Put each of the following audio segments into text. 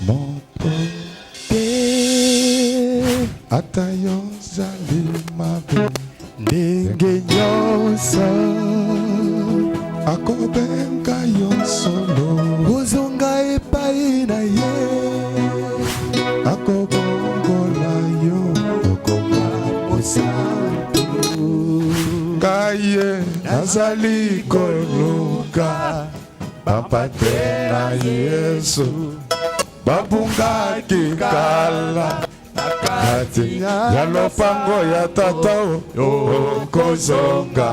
moto te ata yo zali mabe ndenge nyonso akobenga yo solo ozonga epai na ye akobongola yo okoma mosantu kaye nazali koluka papa te na Yesu babungaki kala nakati ya lopango ya tata okozonga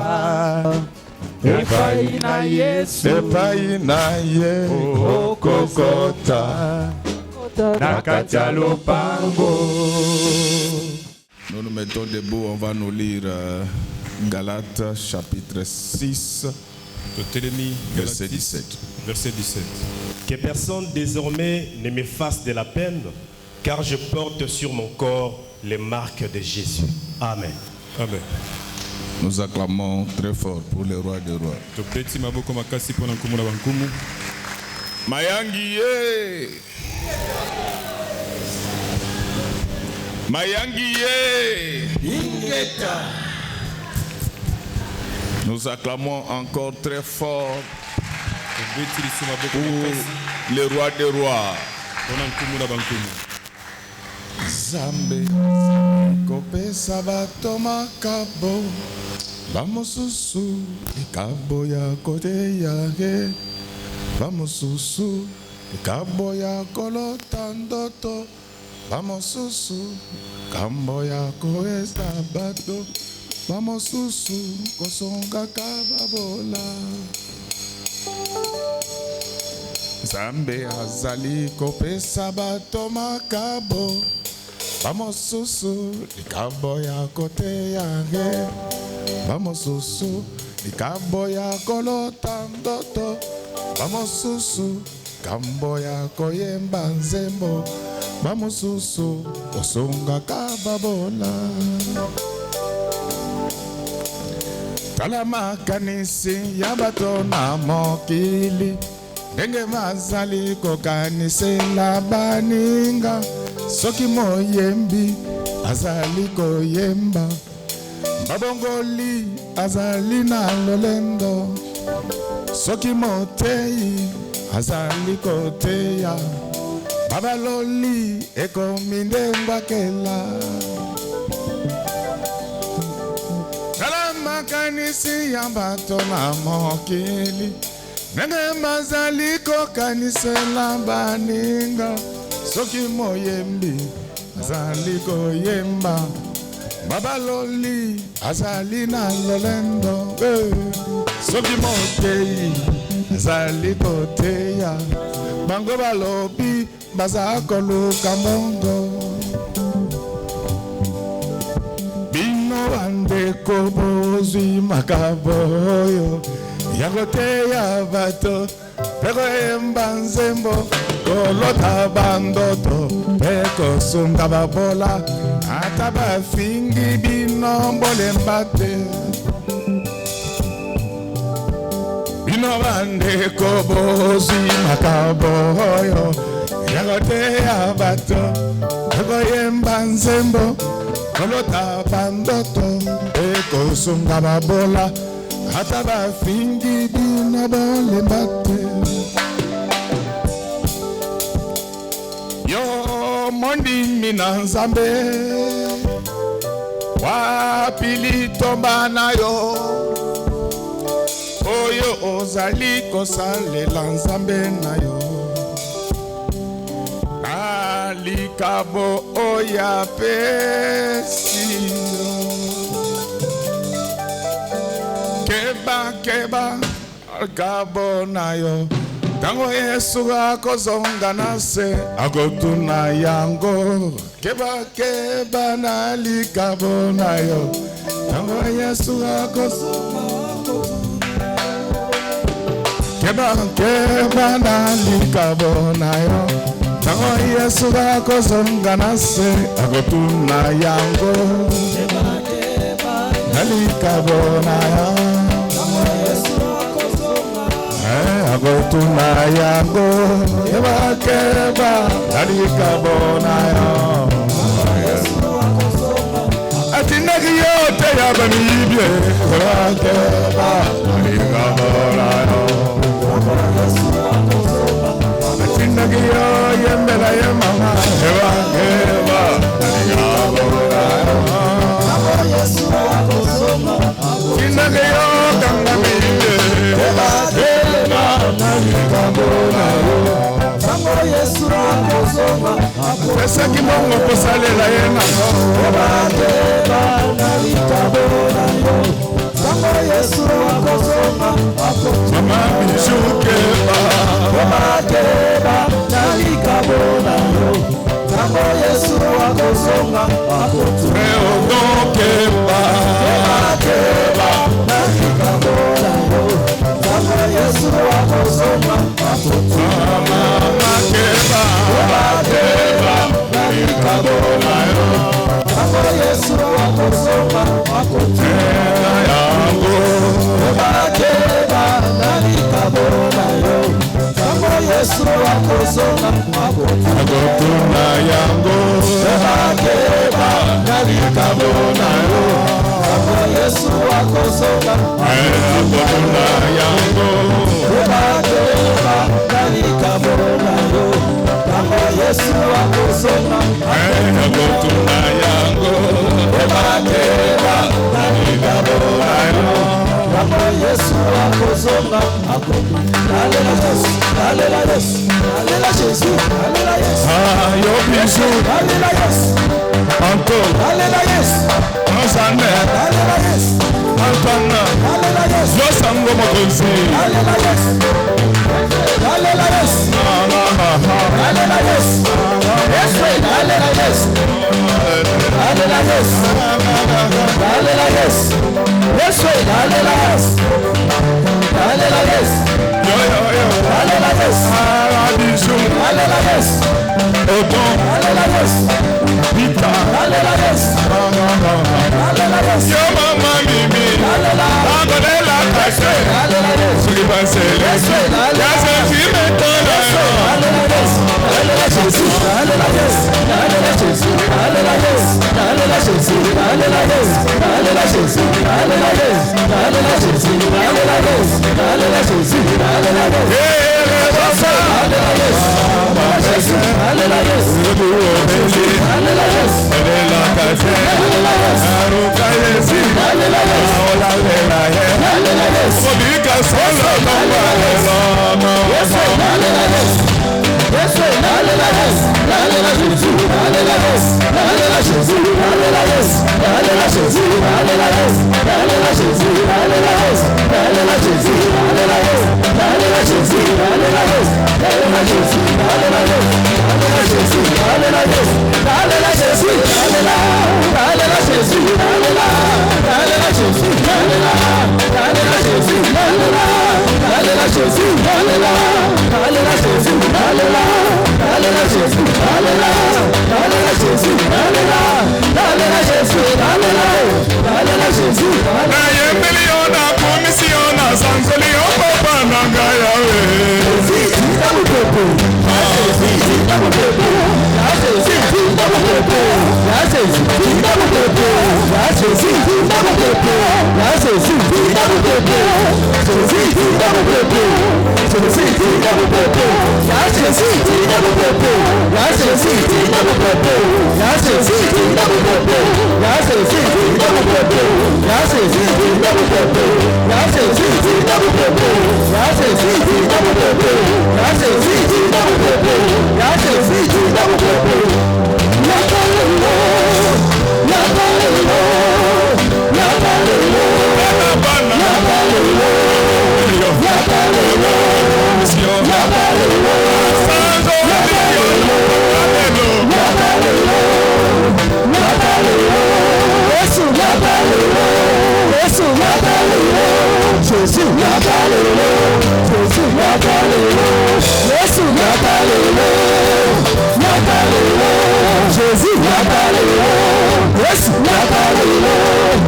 epai na Yesu epai na ye okokota nakati ya lopango. Nous nous mettons debout, on va nous lire Galates chapitre 6 verset 17. Verset 17. Que personne désormais ne me fasse de la peine, car je porte sur mon corps les marques de Jésus. Amen. Amen. Nous acclamons très fort pour le roi des rois. Mayangi ye. Mayangi ye. Ingeta. Nous acclamons encore très fort pour le roi des rois. Zambe kopesa bato makabo bamosusu ikabo ya kote yake bamosusu ikabo ya kolota ndoto bamosusu kambo ya koesa bato bamosusu kosonga kababola. Zambe azali kopesa bato makabo bamosusu likabo ya kote yange bamosusu likabo ya kolota ndoto bamosusu kambo ya koyemba nzembo bamosusu kosonga kababola. Tala makanisi ya bato na mokili ndenge bazali kokanisela baninga soki moyembi azali koyemba babongoli azali na lolendo soki moteyi azali koteya babaloli ekomi nde mbakela. Tala makanisi ya bato na mokili ndenge bazali kokanisela baninga soki moyembi azali koyemba babaloli azali na lolendo soki moteyi azali koteya bango balobi baza koluka mbongo. Bino bandeko bozwi makabo oyo ya koteya bato pe koyemba nzembo kolota bandoto pe kosunga babola ata bafingi bino mbolemba te. Bino bandeko bozwi makabo oyo ya koteya bato pe koyemba nzembo kolota bandoto pe kosunga babola ata bafingi bino bolemba te. Yo mondimi na Nzambe wapi litomba na yo oyo ozali kosalela Nzambe na yo alikabo oya pesi yo keba alikabo na yo tango Yesu akozonga na se akotuna yango keba na likabo na yo tango Yesu akozonga keba na likabo na yo tango Yesu akozonga na se akotuna yango na likabo na yo Agotuna yango Keba Nalikabona yo Atinagi yote ya banibye Keba Nalikabona yo Atinagi yo yembela yemama Keba Nalikabona yo Atinagi yo kangamibye Keba Esa kimongo kosalela yena Mama bijukeba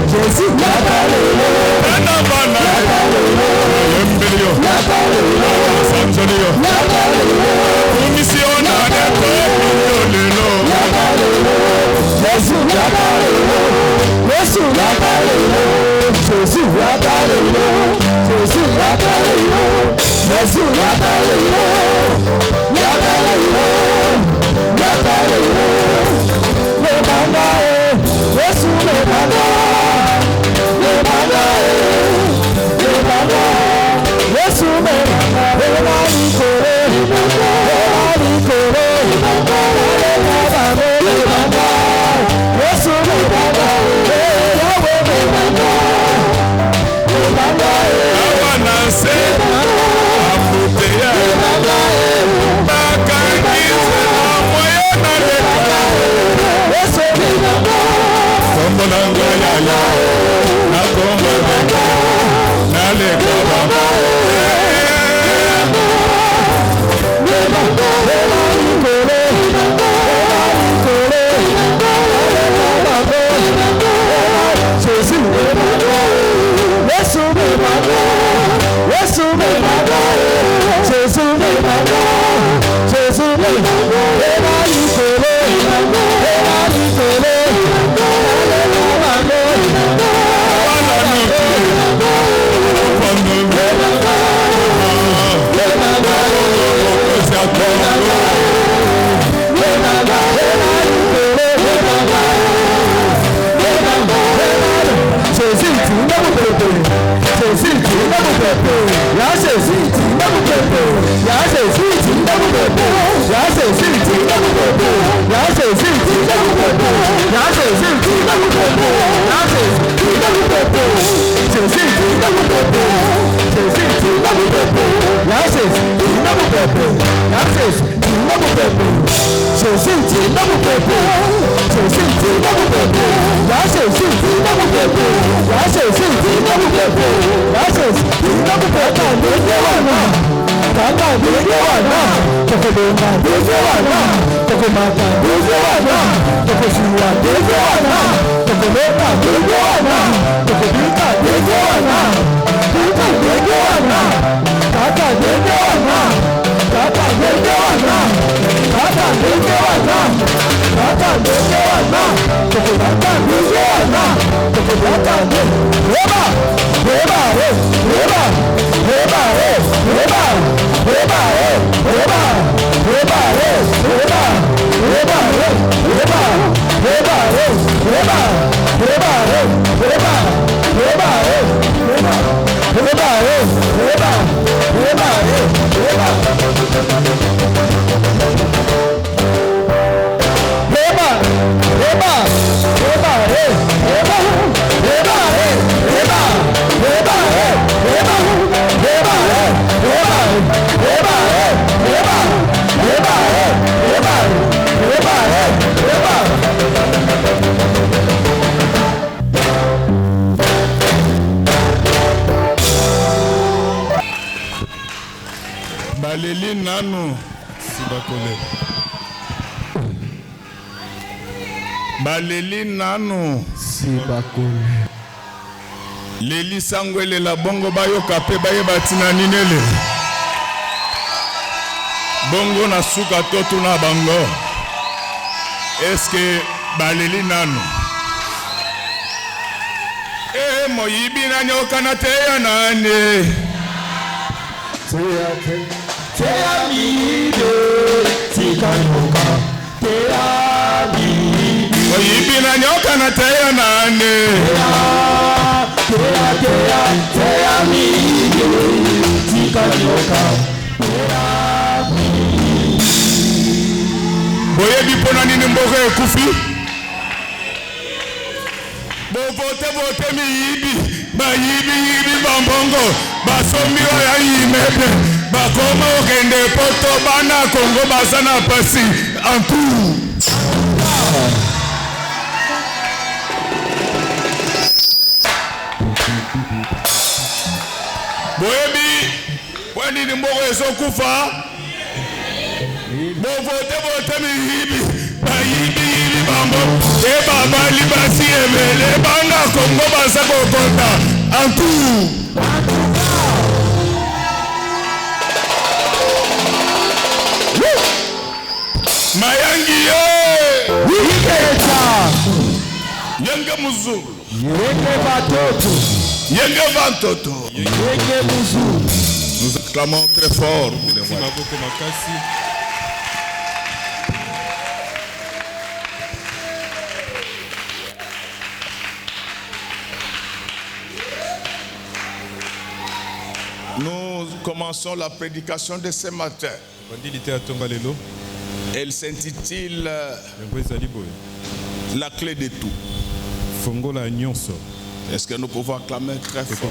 Jésus, Baleli nano baleli nano leli sangwele la bongo bayoka pe bayeba tina ninele bongo na suka totu na bango eske baleli nano moyibi na nyoka na teya nane moyibi na nyoka na teya nane boyebi pona nini mboka ekufi bovote miyibi bayibi bambongo basombi oya yimebe bakoma okende poto bana Kongo basana pasi antu boyebi wani ni mbogo ezokufa bovote miyibi bayibi bambo baba libasi emele bana Kongo basako konta antu mayangi yenge muzulu yenge batoto yenge vantoto yenge muzulu Nous acclamons très fort pour les rois. Nous commençons la prédication de ce matin. Elle s'intitule La clé de tout. Est-ce que nous pouvons acclamer très fort?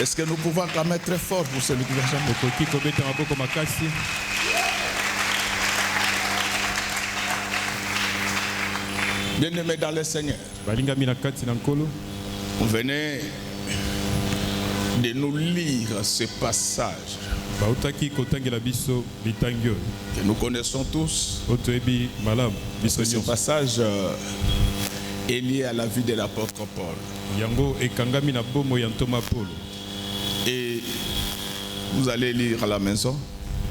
Est-ce que nous pouvons acclamer très fort pour celui qui va chanter? Bien-aimés dans le Seigneur, vous venez de nous lire ce passage que nous connaissons tous. Ce passage est lié à la vie de l'apôtre Paul. Et vous allez lire à la maison.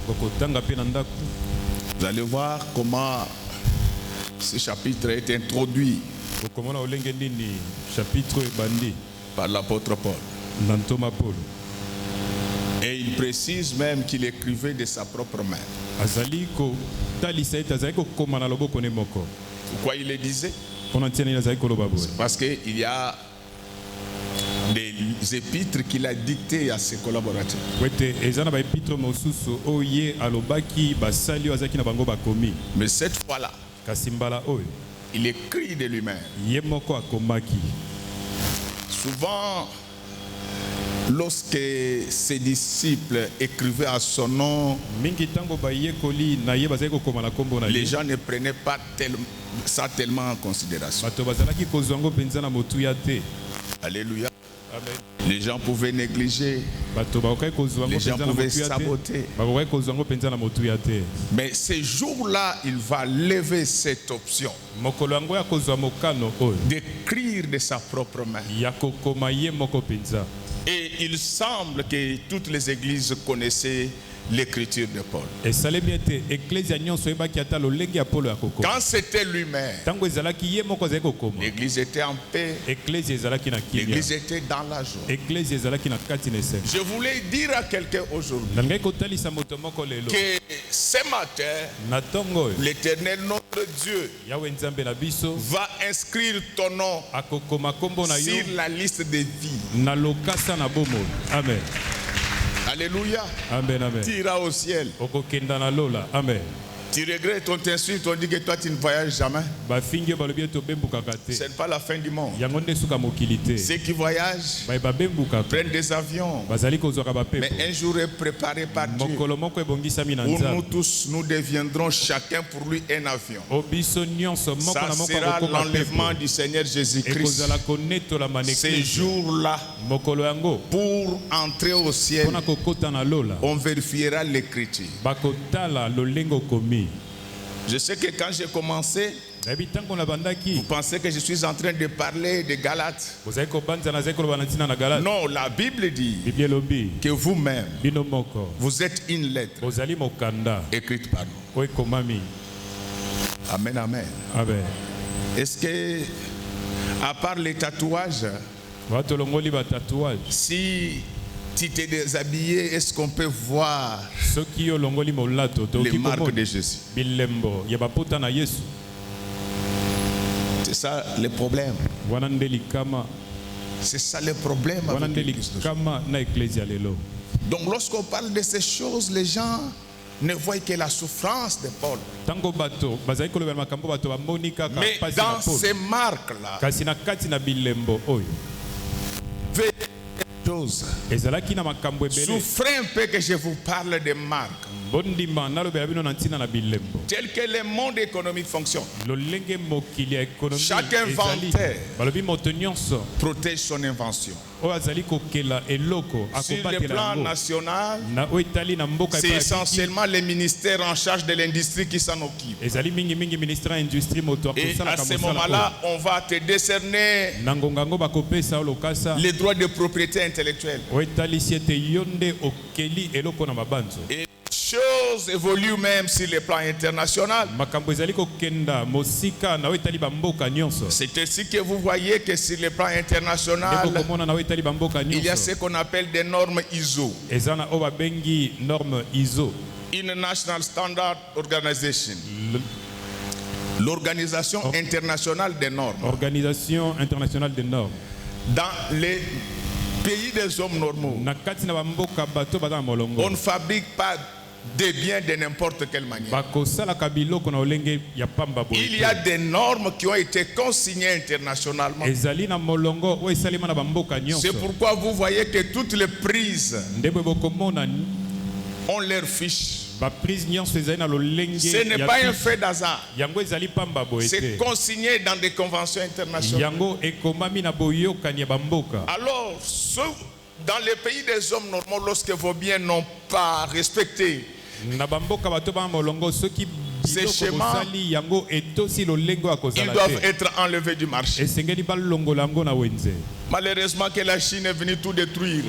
Vous allez voir comment ce chapitre est introduit par l'apôtre Paul. Et il précise même qu'il écrivait de sa propre main. Pourquoi il le disait? C'est parce qu'il y a des épîtres qu'il a dictées à ses collaborateurs. Mais cette fois-là, il écrit de lui-même. Souvent, lorsque ses disciples écrivaient à son nom, les gens ne prenaient pas ça tellement en considération. Alléluia. Amen. Les gens pouvaient négliger. Les gens pouvaient saboter. Mais ce jour-là, il va lever cette option d'écrire de sa propre main. Et il semble que toutes les églises connaissaient l'écriture de Paul. Quand c'était lui-même, l'église était en paix, l'église était dans la joie. Je voulais dire à quelqu'un aujourd'hui que ce matin, l'Éternel notre Dieu va inscrire ton nom sur la liste des vies. Amen. Alléluia. Amen, amen. Tu iras au ciel. Amen. Tu regrettes, on t'insulte, on dit que toi tu ne voyages jamais. Ce n'est pas la fin du monde. Ceux qui voyagent prennent des avions. Mais un jour est préparé par Dieu où nous tous nous deviendrons chacun pour lui un avion. Ça sera l'enlèvement du Seigneur Jésus-Christ. Ces jours-là, pour entrer au ciel, on vérifiera l'écriture. Je sais que quand j'ai commencé, vous pensez que je suis en train de parler de Galates. Non, la Bible dit que vous-même, vous êtes une lettre écrite par nous. Amen, amen. Amen. Est-ce que, à part les tatouages, si tu t'es déshabillé, est-ce qu'on peut voir les marques de Jésus? C'est ça le problème. C'est ça le problème avec l'Église. Donc lorsqu'on parle de ces choses, les gens ne voient que la souffrance de Paul. Mais dans ces marques-là, souffrez un peu que je vous parle de marques. Tel que le monde économique fonctionne. Chaque inventeur protège son invention. Sur le plan national, c'est essentiellement les ministères en charge de l'industrie qui s'en occupent. Et à ce moment-là, on va te décerner les droits de propriété intellectuelle. Et choses évoluent même sur le plan international. C'est ainsi que vous voyez que sur le plan international, il y a ce qu'on appelle des normes ISO. International Standard Organization. L'Organisation internationale des normes. Organisation internationale des normes. Dans les pays des hommes normaux, on ne fabrique pas des biens de n'importe quelle manière. Il y a des normes qui ont été consignées internationalement. C'est pourquoi vous voyez que toutes les prises ont leur fiche. Ce n'est pas un fait d'hasard. C'est consigné dans des conventions internationales. Alors, dans les pays des hommes normaux, lorsque vos biens n'ont pas respecté ces schémas, ils doivent être enlevés du marché. Malheureusement que la Chine est venue tout détruire.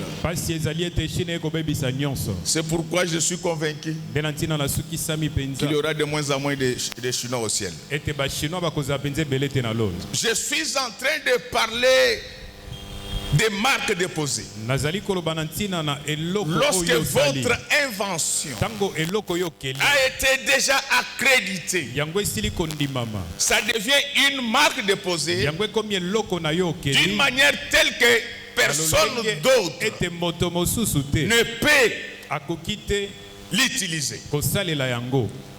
C'est pourquoi je suis convaincu qu'il y aura de moins en moins de Chinois au ciel. Je suis en train de parler des marques déposées. Lorsque votre invention a été déjà accréditée, ça devient une marque déposée d'une manière telle que personne d'autre ne peut l'utiliser.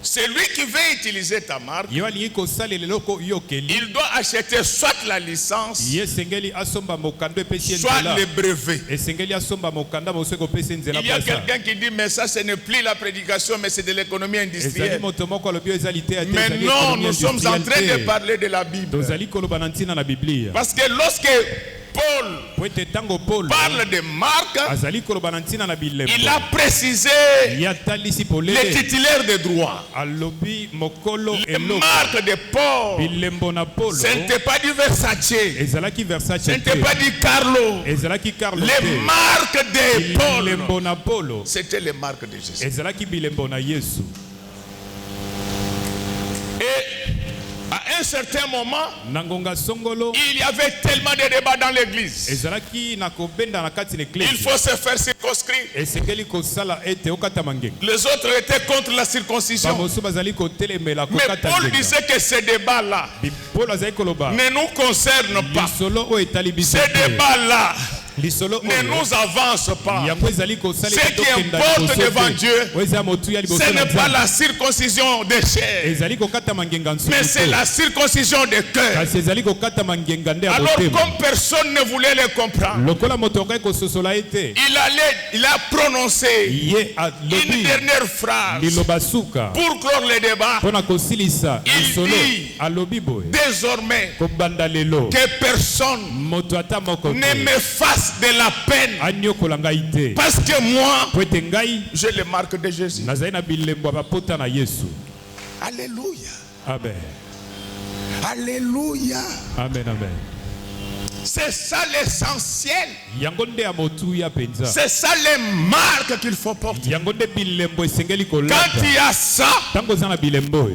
C'est lui qui veut utiliser ta marque. Il doit acheter soit la licence, soit le brevet. Il y a quelqu'un qui dit mais ça ce n'est plus la prédication mais c'est de l'économie industrielle. Mais non, nous sommes en train de parler de la Bible. Parce que lorsque Paul parle de marque, il a précisé les titulaires de droit. Les marques de Paul, ce n'était pas du Versace, ce n'était pas du Carlo. Les marques de Paul, c'était les marques de Jésus. Et à un certain moment, il y avait tellement de débats dans l'église. Il faut se faire circonscrire. Les autres étaient contre la circoncision. Mais Paul disait que ces débats-là ne nous concernent pas. Ces débats-là ne nous avance pas. Ce qui importe devant Dieu, ce n'est pas la circoncision des chairs, mais c'est la circoncision des cœurs. Alors comme personne ne voulait les comprendre, il a prononcé une dernière phrase pour clore le débat. Il dit désormais que personne ne me fasse de la peine, parce que moi j'ai les marques de Jésus. Alléluia. Amen. Alléluia. Amen, amen. C'est ça l'essentiel. C'est ça les marques qu'il faut porter. Quand il y a ça,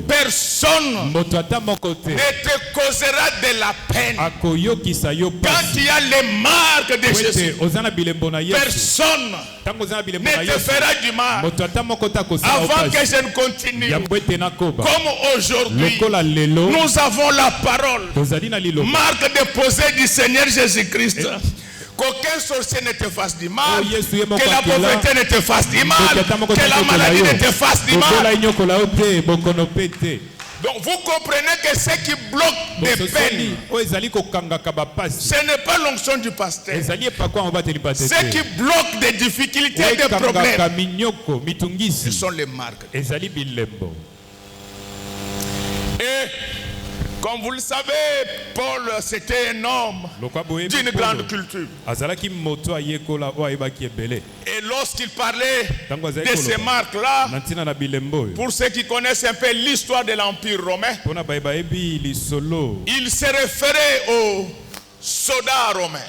personne ne te causera de la peine. Quand il y a les marques de Jésus, personne ne te fera du mal. Avant que je ne continue, comme aujourd'hui, nous avons la parole, marque déposée du Seigneur Jésus-Christ. Qu'aucun sorcier ne te fasse du mal, que la pauvreté ne te fasse du mal, que la maladie ne te fasse du mal. Donc vous comprenez que ce qui bloque des peines, ce n'est pas l'onction du pasteur. Ce qui bloque des difficultés et des problèmes, ce sont les marques. Et comme vous le savez, Paul c'était un homme d'une grande culture. Et lorsqu'il parlait de ces marques-là, pour ceux qui connaissent un peu l'histoire de l'Empire romain, il se référait aux soldats romains.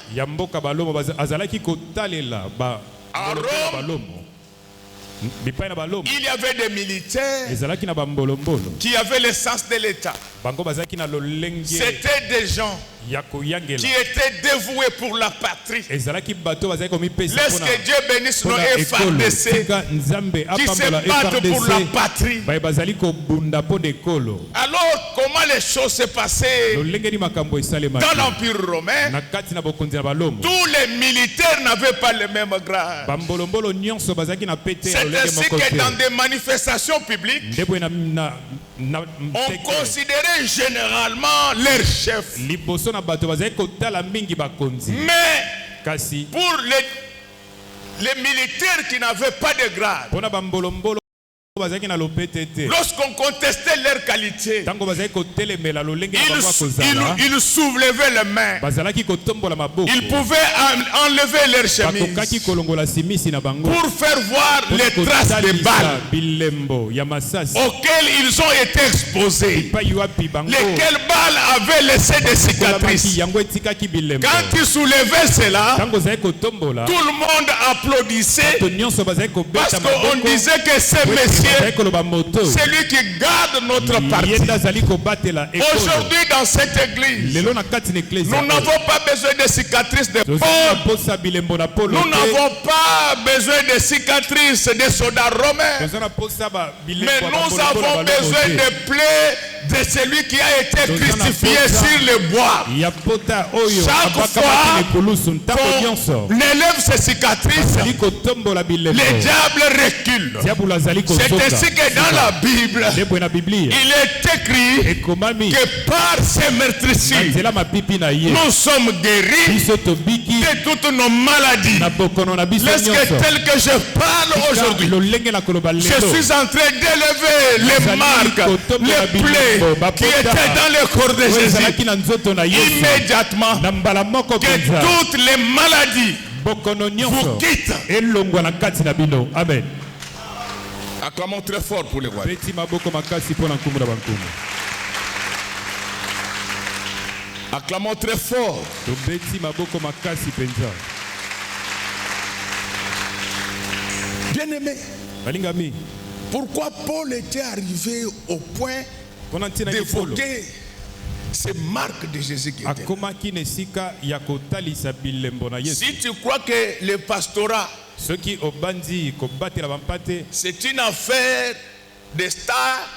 À Rome, Il y avait des militaires qui avaient l'essence de l'État. C'était des gens qui étaient dévoués pour la patrie. Laisse que Dieu bénisse nos FARDC qui se battent pour la patrie. Alors, comment les choses se passaient dans l'Empire romain? Tous les militaires n'avaient pas le même grade. C'est ainsi que dans des manifestations publiques, on considérait généralement leur chef. Mais pour les militaires qui n'avaient pas de grade, lorsqu'on contestait leur qualité, ils soulevaient les mains. Ils pouvaient enlever leur chemise pour faire voir les traces de balles auxquelles ils ont été exposés. Lesquelles balles avaient laissé des cicatrices. Quand ils soulevaient cela, tout le monde applaudissait parce qu'on disait que ces messieurs, c'est lui qui garde notre parti. Aujourd'hui dans cette église, nous n'avons pas besoin de cicatrices de Paul. Nous n'avons pas besoin de cicatrices des soldats romains. Mais nous avons besoin de plaies de celui qui a été crucifié sur le bois. Chaque fois qu'on élève ces cicatrices, les diables reculent. C'est ainsi que dans la Bible, il est écrit que par ces meurtrissures, nous sommes guéris de toutes nos maladies. Laisse que tel que je parle aujourd'hui, je suis en train d'élever les marques, les plaies qui étaient dans le corps de Jésus. Immédiatement, que toutes les maladies vous quittent. Amen. Acclamons très fort pour les rois. Acclamons très fort. Bien-aimé, pourquoi Paul était arrivé au point d'évoquer ces marques de Jésus qui étaient? Si tu crois que le pastorat, c'est une affaire de stars,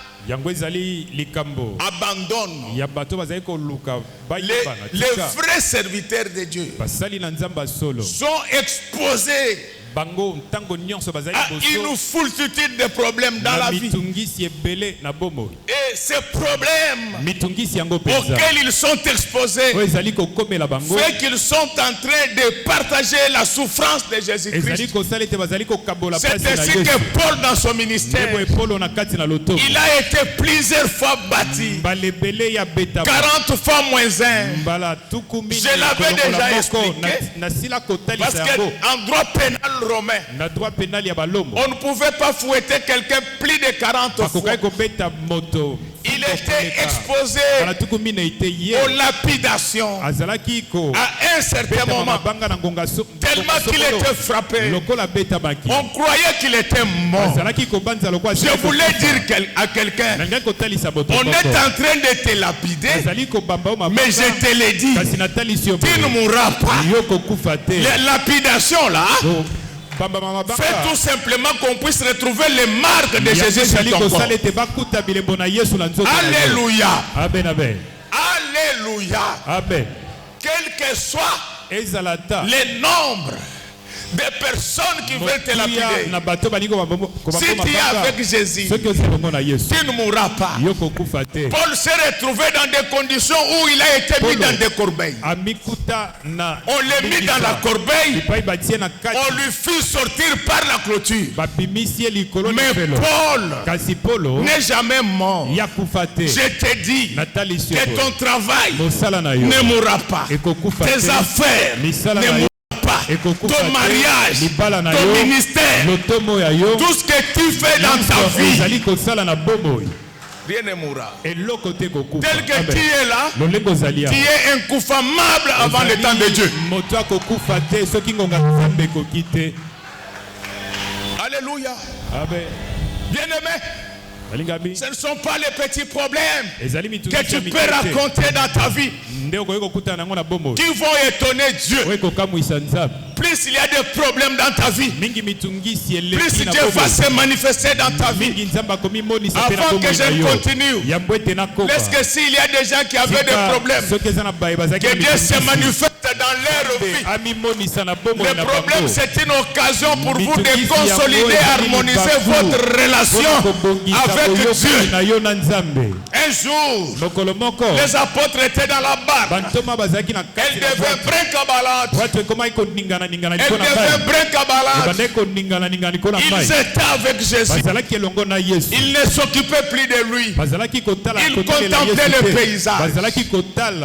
abandonne. Les vrais serviteurs de Dieu sont exposés à une foultitude de problèmes dans la vie. Et ces problèmes auxquels ils sont exposés fait qu'ils sont en train de partager la souffrance de Jésus-Christ. C'est ainsi que Paul dans son ministère, il a été plusieurs fois bâti, 40 fois moins 1. Je l'avais déjà expliqué, parce qu'en droit pénal romain, on ne pouvait pas fouetter quelqu'un plus de 40 fois. Il était exposé aux lapidations à un certain moment, tellement qu'il était frappé. On croyait qu'il était mort. Je voulais dire à quelqu'un, on est en train de te lapider, mais je te l'ai dit, tu ne mourras pas. Les lapidations là, fais tout simplement qu'on puisse retrouver les marques de Jésus sur ton corps. Alléluia. Amen, amen. Alléluia. Amen. Quel que soit le nombre des personnes qui veulent te lapider, si tu es avec Jésus, tu ne mourras pas. Paul s'est retrouvé dans des conditions où il a été mis dans des corbeilles. On l'a mis dans la corbeille, on lui fit sortir par la clôture. Mais Paul n'est jamais mort. Je te dis que ton travail ne mourra pas, tes affaires ne mourront pas, ton mariage, ton ministère, tout ce que tu fais dans ta vie, rien ne mourra. Tel que tu es là, tu es inconfamable avant le temps de Dieu. Alléluia. Amen. Bien-aimé, ce ne sont pas les petits problèmes que tu peux raconter dans ta vie qui vont étonner Dieu. Plus il y a des problèmes dans ta vie, plus Dieu va se manifester dans ta vie. Avant que je ne continue, laisse que s'il y a des gens qui avaient des problèmes, que Dieu se manifeste dans leur vie. Le problème, c'est une occasion pour vous de consolider, harmoniser votre relation avec Dieu. Un jour, les apôtres étaient dans la barque. Elle devait brincabalade. Ils étaient avec Jésus. Ils ne s'occupaient plus de lui. Ils contemplaient le paysage.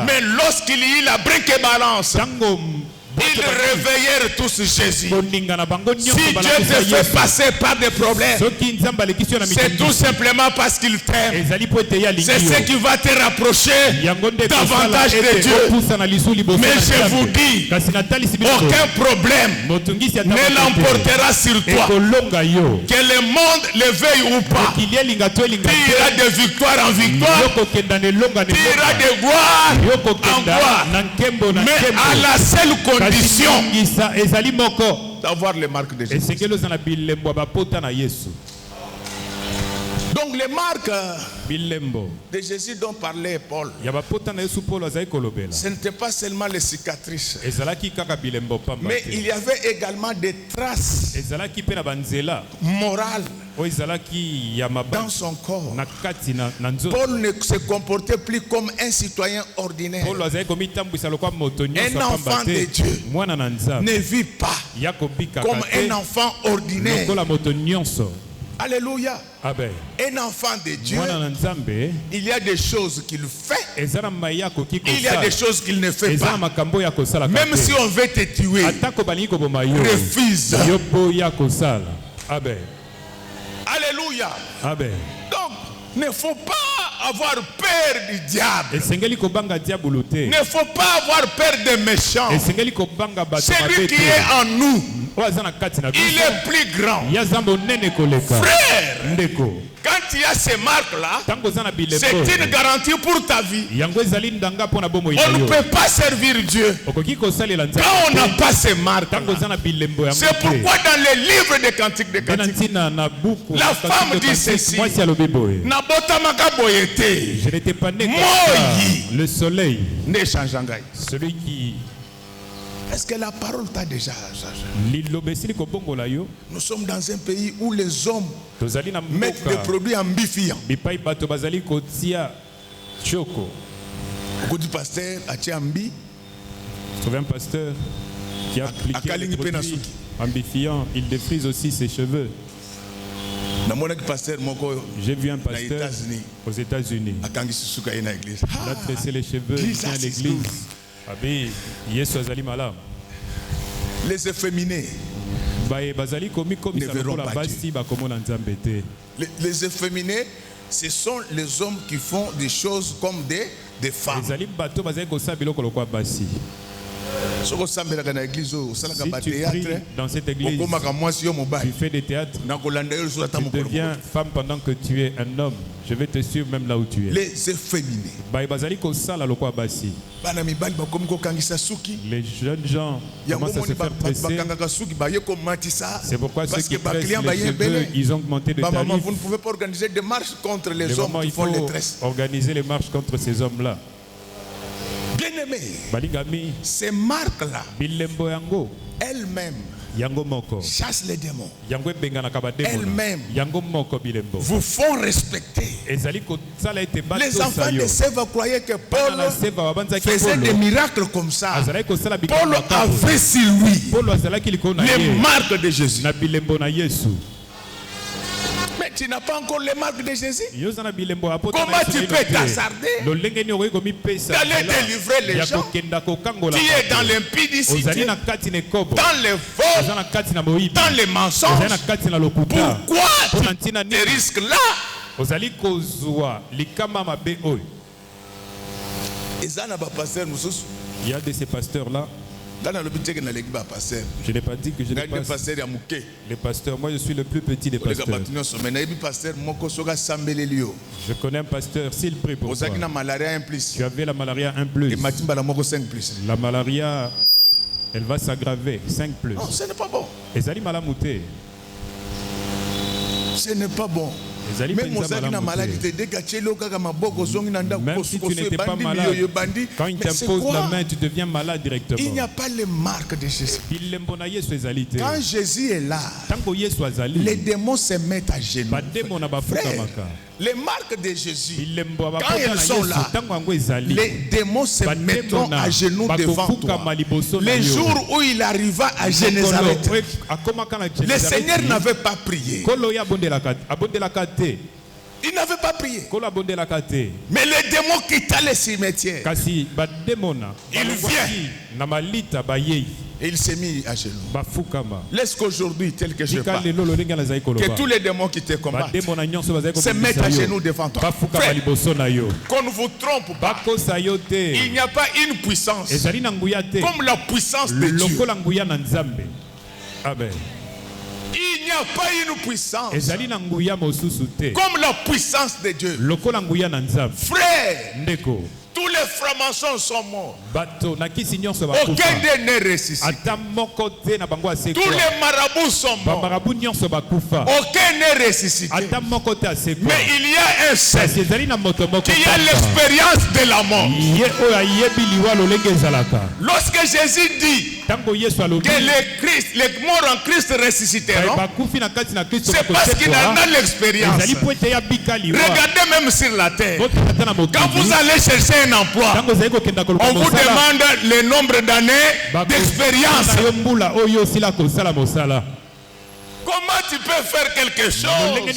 Mais lorsqu'il y eut la brinque-balance, ils réveillèrent tous Jésus. Si Dieu te fait passer par des problèmes, c'est tout simplement parce qu'il t'aime. C'est ce qui va te rapprocher davantage de Dieu. Mais je vous dis, aucun problème ne l'emportera sur toi. Que le monde le veuille ou pas, tu iras de victoire en victoire, tu iras de gloire en gloire. Mais à la seule condition d'avoir les marques de Jésus. Donc les marques de Jésus dont parlait Paul, ce n'était pas seulement les cicatrices, mais il y avait également des traces morales dans son corps. Paul ne se comportait plus comme un citoyen ordinaire. Un enfant de Dieu ne vit pas comme un enfant ordinaire. Alléluia. Un enfant de Dieu, il y a des choses qu'il fait, il y a des choses qu'il ne fait pas. Même si on veut te tuer, refuse. Alléluia. Donc, ne faut pas avoir peur du diable. Ne faut pas avoir peur des méchants. Celui qui est en nous, il est plus grand. Frère, quand il y a ces marques-là, c'est une garantie pour ta vie. On ne peut pas servir Dieu quand on n'a pas ces marques-là. C'est pourquoi dans les livres des cantiques, la femme dit ceci: je n'étais pas né comme le soleil. Celui qui... Est-ce que la parole t'a déjà changé? Nous sommes dans un pays où les hommes mettent des produits ambifiants. Beaucoup de pasteurs ont trouvé un pasteur qui a appliqué les produits ambifiants. Il défrise aussi ses cheveux. J'ai vu un pasteur aux États-Unis. Il a tressé les cheveux, il vient à l'église. Les efféminés ne verront pas Dieu. Les efféminés, ce sont les hommes qui font des choses comme des femmes. Si tu pries dans cette église, tu fais des théâtres, tu deviens femme pendant que tu es un homme. Je vais te suivre même là où tu es. Les efféminés. Les jeunes gens commencent à se faire tresser. C'est pourquoi ceux qui tressent les cheveux, ils ont augmenté de tarifs. Vous ne pouvez pas organiser des marches contre les hommes qui font les tresses. Organiser les marches contre ces hommes-là. Bien-aimés, ces marques-là, elles-mêmes chassent les démons. Elles-mêmes vous font respecter. Les enfants de Séva croyaient que Paul faisait des miracles comme ça. Paul avait sur lui les marques de Jésus. Mais tu n'as pas encore les marques de Jésus. Comment tu peux t'hasarder d'aller délivrer les gens? Tu es dans l'impudicité, dans les faux, dans les mensonges. Pourquoi tu te risques là? Il y a de ces pasteurs-là. Je n'ai pas dit que je n'ai pas les pasteurs. Moi, je suis le plus petit des pasteurs. Je connais un pasteur, s'il prie pour toi. Tu avais la malaria 1+. La malaria, elle va s'aggraver, 5+. Non, ce n'est pas bon. Ce n'est pas bon. Même si tu n'étais pas malade, quand il t'impose la main, tu deviens malade directement. Il n'y a pas les marques de Jésus. Quand Jésus est là, les démons se mettent à genoux. Frère, les marques de Jésus, quand elles sont là, les démons se mettront à genoux devant toi. Les jours où il arriva à Génézareth, le Seigneur n'avait pas prié. Il n'avait pas prié. Mais les démons quittaient les cimetières. Il vient. Et il s'est mis à genoux. Laisse qu'aujourd'hui, tel que je parle, que tous les démons qui te combattent se mettent à genoux devant toi. Qu'on ne vous trompe pas. Il n'y a pas une puissance comme la puissance de Dieu. Amen. Il n'y a pas une puissance comme la puissance de Dieu. Frère, tous les francs-maçons sont morts. Aucun d'eux n'est ressuscité. Tous les marabouts sont morts. Aucun n'est ressuscité. Mais il y a un seul qui a l'expérience de la mort. Lorsque Jésus dit que les morts en Christ ressusciteront, c'est parce qu'il en a l'expérience. Regardez même sur la terre. Quand vous allez chercher un emploi, on vous demande le nombre d'années d'expérience. Comment tu peux faire quelque chose que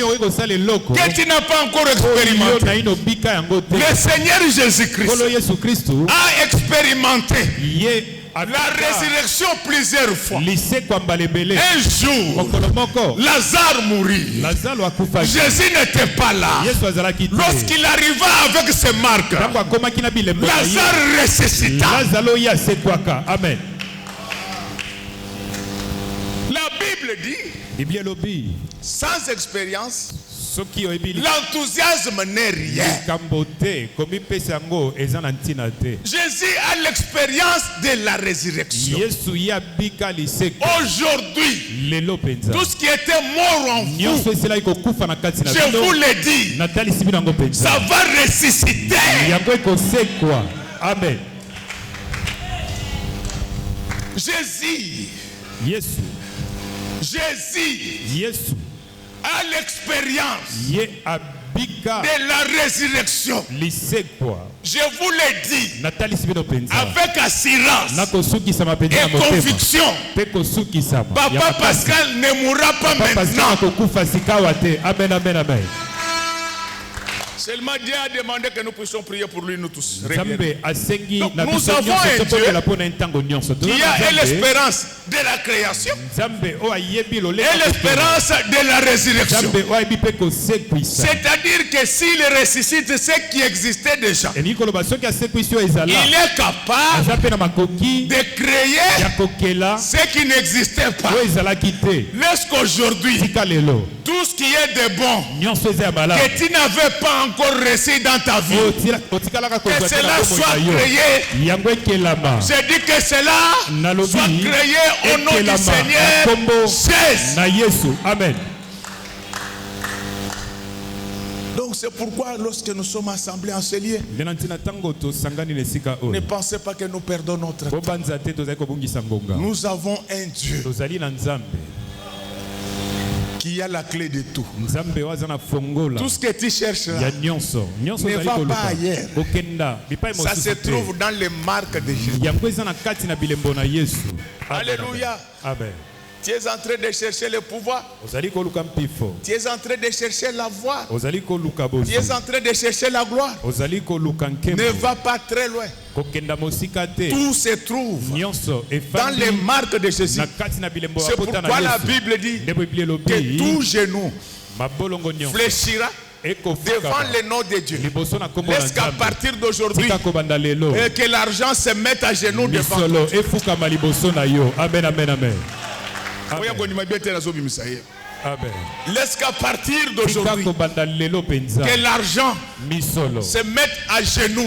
tu n'as pas encore expérimenté? Le Seigneur Jésus-Christ a expérimenté la résurrection plusieurs fois. Un jour, Lazare mourit. Jésus n'était pas là. Lorsqu'il arriva avec ses marques, Lazare ressuscita. Amen. La Bible dit, sans expérience, l'enthousiasme n'est rien. Jésus a l'expérience de la résurrection. Aujourd'hui, tout ce qui était mort en vous, je vous l'ai dit, ça va ressusciter. Amen. Jésus a l'expérience de la résurrection. Je vous l'ai dit avec assurance et conviction. Papa Pascal ne mourra pas maintenant. Amen. Seulement Dieu a demandé que nous puissions prier pour lui, nous tous. Donc, nous avons un Dieu qui a l'espérance de la création et l'espérance de la résurrection. C'est-à-dire que s'il ressuscite ce qui existait déjà, il est capable de créer ce qui n'existait pas. Laisse qu'aujourd'hui, tout ce qui est de bon, que tu n'avais pas encore reçu dans ta vie, que cela soit créé. J'ai dit que cela soit créé au nom du Seigneur Jésus. Amen. Donc c'est pourquoi lorsque nous sommes assemblés en ce lieu, ne pensez pas que nous perdons notre temps. Nous avons un Dieu qui a la clé de tout. Tout ce que tu cherches là ne va pas ailleurs. Ça se trouve dans les marques de Jésus. Alléluia. Amen. Tu es en train de chercher le pouvoir. Tu es en train de chercher la voix. Tu es en train de chercher la gloire. Ne va pas très loin. Tout se trouve dans les marques de Jésus. C'est pourquoi la Bible dit que tout genou fléchira devant le nom de Dieu. Laisse qu'à partir d'aujourd'hui, que l'argent se mette à genoux devant toi. Amen, amen, amen. Amen. Laisse qu'à partir d'aujourd'hui, que l'argent se mette à genoux.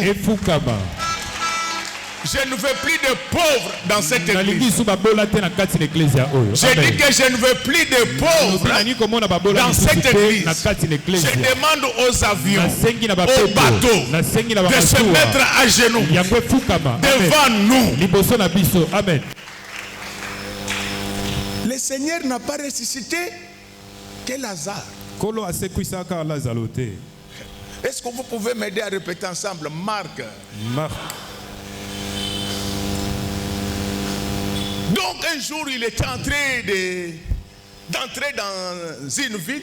Je ne veux plus de pauvres dans cette église. J'ai dit que je ne veux plus de pauvres dans cette église. Je demande aux avions, aux bateaux de se mettre à genoux devant nous. Amen. Le Seigneur n'a pas ressuscité que Lazare. Est-ce que vous pouvez m'aider à répéter ensemble? Marc. Donc un jour il était en train d'entrer dans une ville.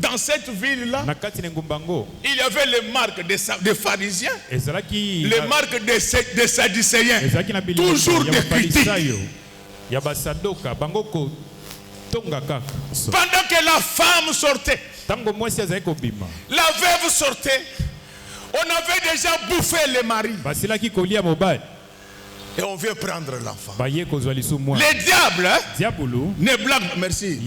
Dans cette ville-là, il y avait les marques des pharisiens, les marques des sadducéens, toujours des critiques. Pendant que la femme sortait, la veuve sortait, on avait déjà bouffé les maris. Et on vient prendre l'enfant. Le diable ne blague, merci.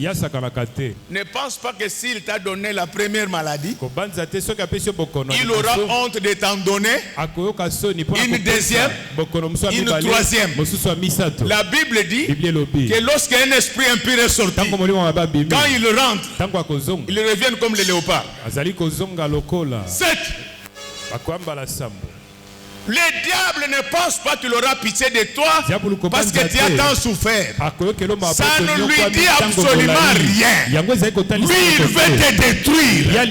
Ne pense pas que s'il t'a donné la première maladie, il aura honte de t'en donner une deuxième, une troisième. La Bible dit que lorsqu'un esprit impur est sorti, quand il rentre, il revient comme le léopard. 7. Le diable ne pense pas qu'il aura pitié de toi parce que tu as tant souffert. Ça ne lui dit absolument rien. Lui, il veut te détruire.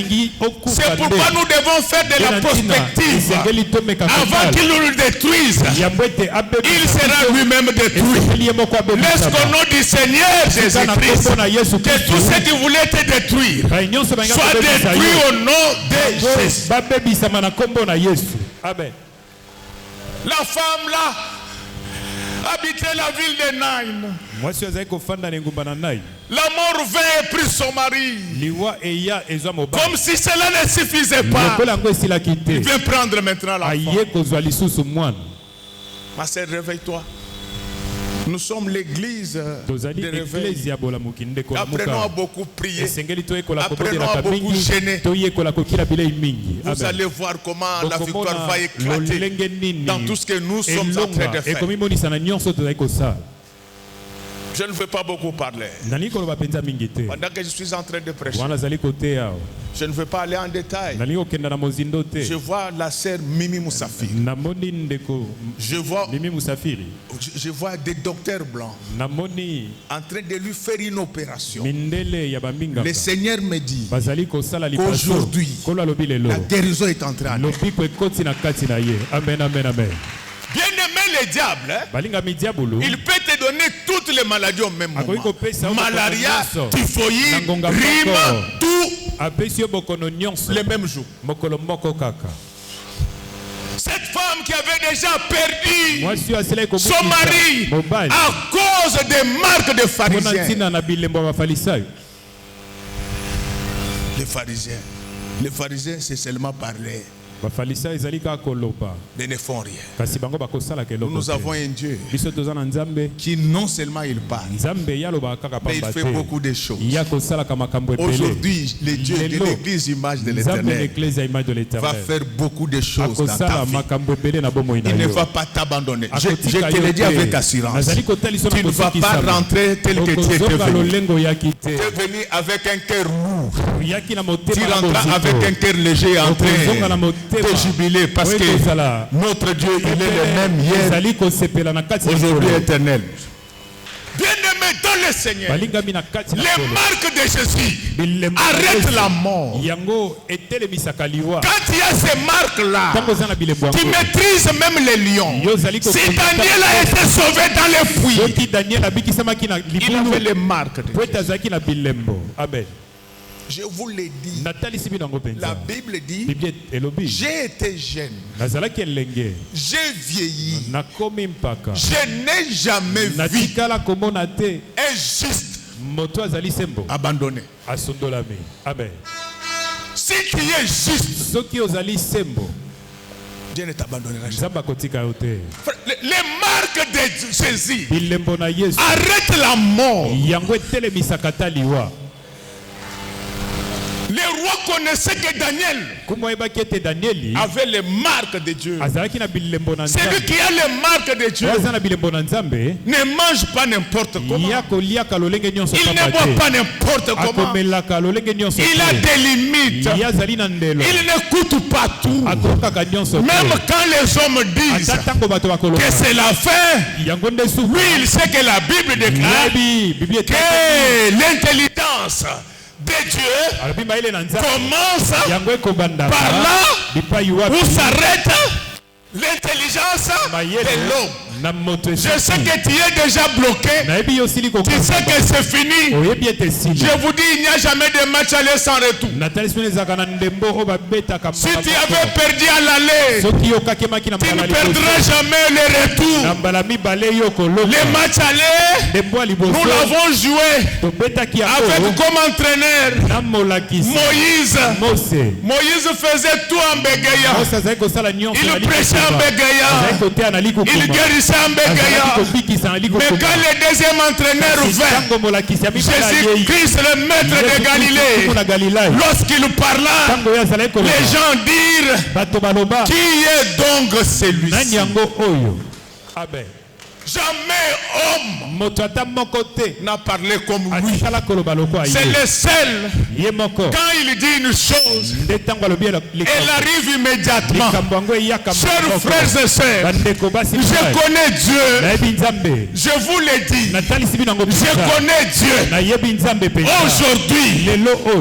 C'est pourquoi nous devons faire de la prospective. Avant qu'il nous détruise, il sera lui-même détruit. Laisse qu'au nom du Seigneur Jésus-Christ, que tout ce qui voulait te détruire soit détruit au nom de Jésus. Amen. La femme là habitait la ville de Naïm. La mort vint et prit son mari. Comme si cela ne suffisait pas, il vient prendre maintenant l'enfant. Ma sœur, réveille-toi. Nous sommes l'église de réveil. Apprenons à beaucoup prier. Apprenons à beaucoup gêner. Vous allez voir comment la victoire va éclater dans tout ce que nous sommes en train de faire. Je ne veux pas beaucoup parler. Pendant que je suis en train de prêcher, je ne veux pas aller en détail. Je vois la sœur Mimi Moussafiri. Je vois des docteurs blancs en train de lui faire une opération. Le Seigneur me dit qu'aujourd'hui, la guérison est en train de Amen, amen, amen. Bien-aimé, le diable, il peut te donner toutes les maladies au même moment. Malaria, typhoïde, rhume, tout le même jour. Cette femme qui avait déjà perdu son mari à cause des marques des pharisiens. Les pharisiens, c'est seulement parler. Ils ne font rien. Nous avons un Dieu qui non seulement il parle, mais il fait beaucoup de choses. Aujourd'hui, le Dieu de l'église image de l'Éternel va faire beaucoup de choses dans ta vie. Il ne va pas t'abandonner. Je te le dis avec assurance. Tu ne vas pas rentrer tel que tu étais venu. Tu es venu avec un cœur lourd. Tu rentras avec un cœur léger en train de jubiler parce que notre Dieu, il est le même hier, aujourd'hui éternel. Bien-aimé dans le Seigneur, les marques de Jésus arrêtent la mort. Quand il y a ces marques-là, tu maîtrises même les lions. Si Daniel a été sauvé dans les puits, il avait les marques de Jésus. Amen. Je vous l'ai dit. La Bible dit, j'ai été jeune, j'ai vieilli, je n'ai jamais vu un juste abandonné. Amen. Si tu es juste, Dieu ne t'abandonnera jamais. Les marques de Jésus arrête la mort. Les rois connaissaient que Daniel avait les marques de Dieu. Celui qui a les marques de Dieu ne mange pas n'importe comment. Il ne boit pas n'importe comment. Il a des limites. Il n'écoute pas tout. Même quand les hommes disent que c'est la fin, lui il sait que la Bible déclare que l'intelligence de Dieu commence par là où s'arrête l'intelligence de l'homme. Je sais que tu es déjà bloqué. Tu sais que c'est fini. Je vous dis, il n'y a jamais de match aller sans retour. Si tu avais perdu à l'aller, tu ne perdras jamais le retour. Les matchs aller, nous l'avons joué avec comme entraîneur Moïse. Moïse faisait tout en bégayant. Il prêchait en bégayant. Il guérissait en bégayant. Mais quand le deuxième entraîneur vint, Jésus-Christ, le maître de Galilée, lorsqu'il parla, les gens dirent, qui est donc celui-ci? Amen. Jamais homme n'a parlé comme lui. C'est le seul. Quand il dit une chose, elle arrive immédiatement. Chers frères et sœurs, je connais Dieu. Je vous l'ai dit. Je connais Dieu. Aujourd'hui,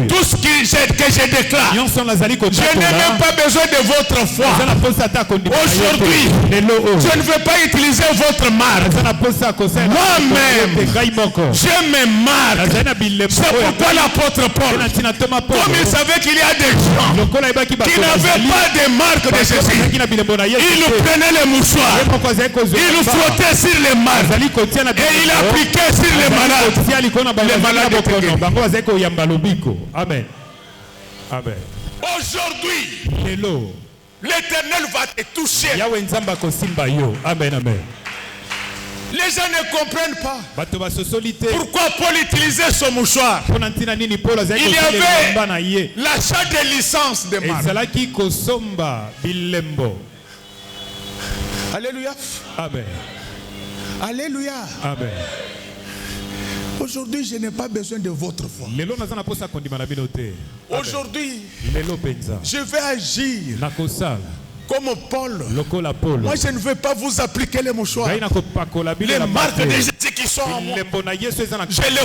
tout ce que je déclare, je n'ai même pas besoin de votre foi. Aujourd'hui, je ne veux pas utiliser votre marque. Moi-même, j'ai mes marques. C'est pourquoi l'apôtre Paul, comme il savait qu'il y a des gens qui n'avaient pas de marques de Jésus, il prenait les mouchoirs, il frottait sur les marques et il appliquait sur les malades. Les malades étaient. Amen. Amen. Aujourd'hui, l'Éternel va te toucher. Amen. Amen. Les gens ne comprennent pas pourquoi Paul utilisait son mouchoir. Il y avait l'achat de licence de marque. Alléluia. Amen. Alléluia. Amen. Aujourd'hui, je n'ai pas besoin de votre foi. Aujourd'hui, je vais agir comme Paul. Moi, je ne veux pas vous appliquer les mouchoirs. Les marques de Jésus qui sont en moi, je les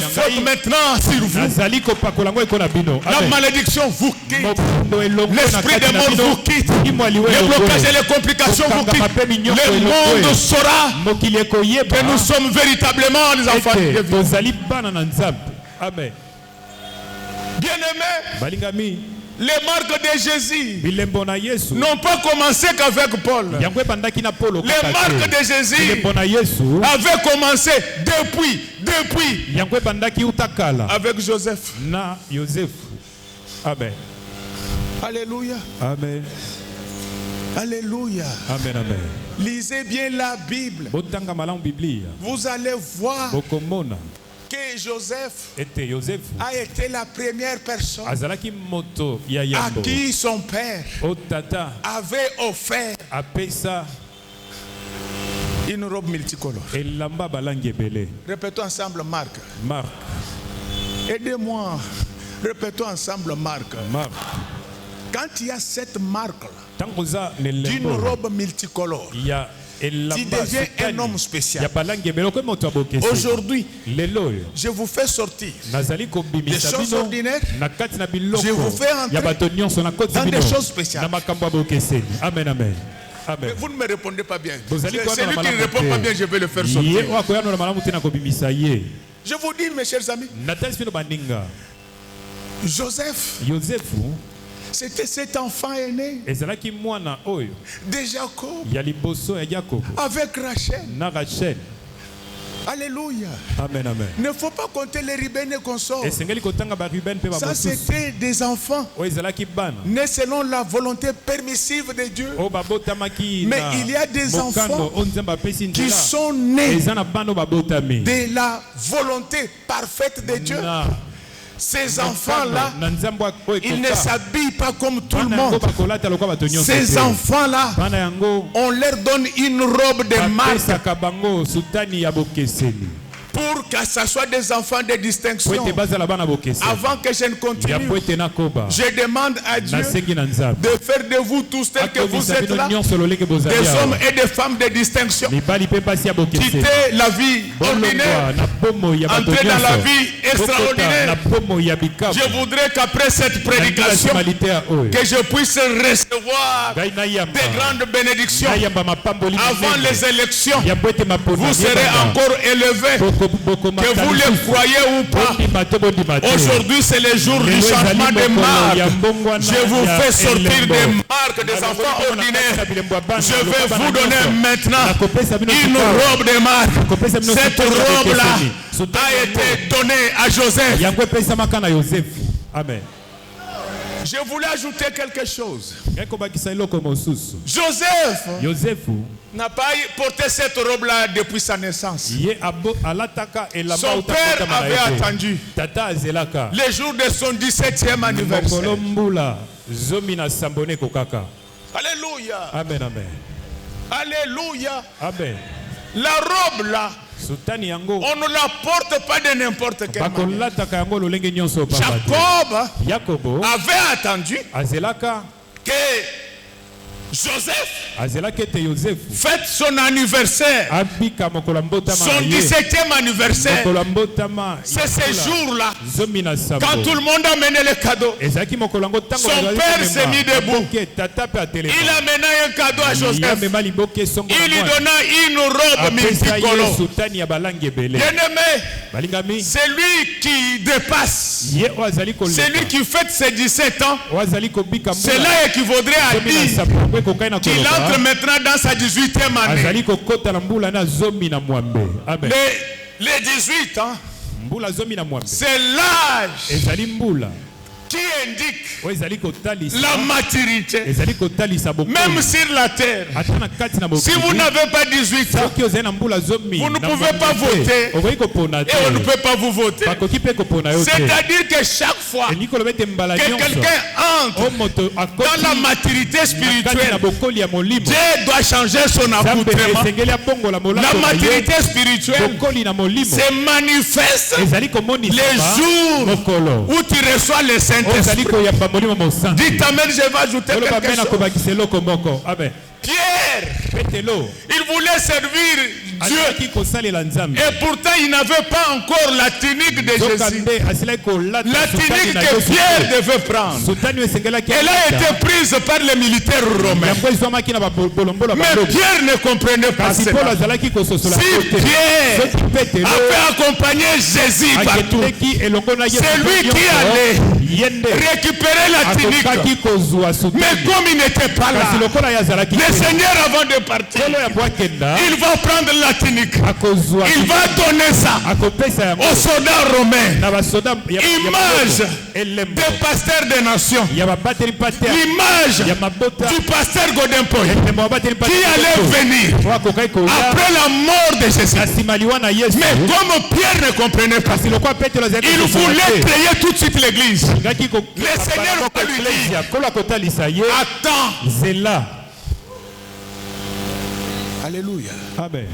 frotte maintenant sur vous. La malédiction vous quitte. L'esprit des morts vous quitte. Les blocages et les complications vous quittent. Le monde saura que nous sommes véritablement les enfants de Dieu. Amen. Bien-aimés, les marques de Jésus n'ont pas commencé qu'avec Paul. Les marques de Jésus avaient commencé depuis avec Joseph. Amen. Alléluia. Amen. Alléluia. Amen. Amen. Lisez bien la Bible. Vous allez voir que Joseph a été la première personne à qui son père avait offert une robe multicolore. Répétons ensemble Marc. Aidez-moi. Répétons ensemble Marc. Quand il y a cette marque d'une robe multicolore, tu deviens un homme spécial. Aujourd'hui, je vous fais sortir des choses ordinaires. Je vous fais entrer dans des choses spéciales. Amen, amen. Mais vous ne me répondez pas bien. Celui qui ne répond pas bien, je vais le faire sortir. Je vous dis, mes chers amis, Joseph, c'était cet enfant aîné de Jacob avec Rachel. Alléluia. Amen, amen. Il ne faut pas compter les Ruben et consorts. Ça, c'était des enfants nés selon la volonté permissive de Dieu. Mais il y a des enfants qui sont nés de la volonté parfaite de Dieu. Ces enfants-là, ils ne s'habillent pas comme tout le monde. Ces enfants-là, on leur donne une robe de marque pour que ce soit des enfants de distinction. Avant que je ne continue, je demande à Dieu de faire de vous tous tels que vous êtes là, des hommes et des femmes de distinction. Quitter la vie ordinaire, entrer dans la vie extraordinaire. Je voudrais qu'après cette prédication, que je puisse recevoir des grandes bénédictions. Avant les élections, vous serez encore élevés. Que vous le croyez ou pas, aujourd'hui c'est le jour du changement de marque. Je vous fais sortir des marques des enfants ordinaires. Je vais vous donner maintenant une robe de marque. Cette robe-là a été donnée à Joseph. Amen. Je voulais ajouter quelque chose. Joseph n'a pas porté cette robe-là depuis sa naissance. Son père avait attendu le jour de son 17e anniversaire. Alléluia. Amen, amen. Alléluia. Amen. La robe là, on ne la porte pas de n'importe quelle manière. Jacob avait attendu que Joseph fête son anniversaire, son 17e anniversaire. C'est ce jour-là, quand tout le monde a mené les cadeaux, son père s'est mis debout. Il a mené un cadeau à Joseph. Il lui donna une robe multicolore. Bien-aimé, c'est lui qui dépasse. C'est lui qui fête ses 17 ans. Cela équivaudrait à dire qu'il entre maintenant dans sa 18e année. Les 18 ans, c'est l'âge qui indique la maturité. Même sur la terre, si vous n'avez pas 18 ans, vous ne pouvez pas voter et on ne peut pas vous voter. C'est-à-dire que chaque fois que quelqu'un entre dans la maturité spirituelle, Dieu doit changer son accoutrement. La maturité spirituelle se manifeste les jours où tu reçois le Saint-Esprit. Dites amen, je vais ajouter quelque chose. Pierre, il voulait servir Dieu et pourtant il n'avait pas encore la tunique de Jésus. La tunique que Pierre devait prendre, elle a été prise par les militaires romains. Mais Pierre ne comprenait pas cela. Si Pierre avait accompagné Jésus partout, c'est lui qui allait récupérer la tunique. Mais comme il n'était pas là, le Seigneur avant de partir, il va prendre la tunique, il va donner ça aux soldats romains. Image des pasteurs des nations, l'image du pasteur Godin-Paul qui allait venir après la mort de Jésus. Mais comme Pierre ne comprenait pas, il voulait créer tout de suite l'église. Le Seigneur va lui dire, attends. Alléluia. Amen.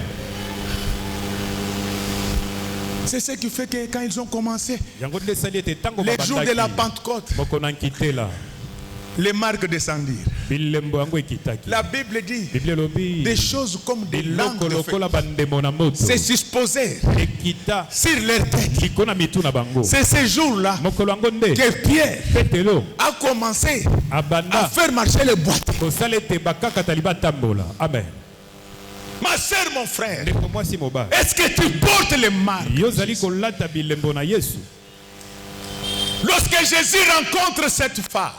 C'est ce qui fait que quand ils ont commencé, les jours de la Pentecôte, les marques descendirent. La Bible dit des choses comme des langues de feu se disposèrent sur leur tête. C'est ce jour-là que Pierre a commencé à faire marcher les boîtes. Amen. Ma soeur, mon frère, est-ce que tu portes les marques? Lorsque Jésus rencontre cette femme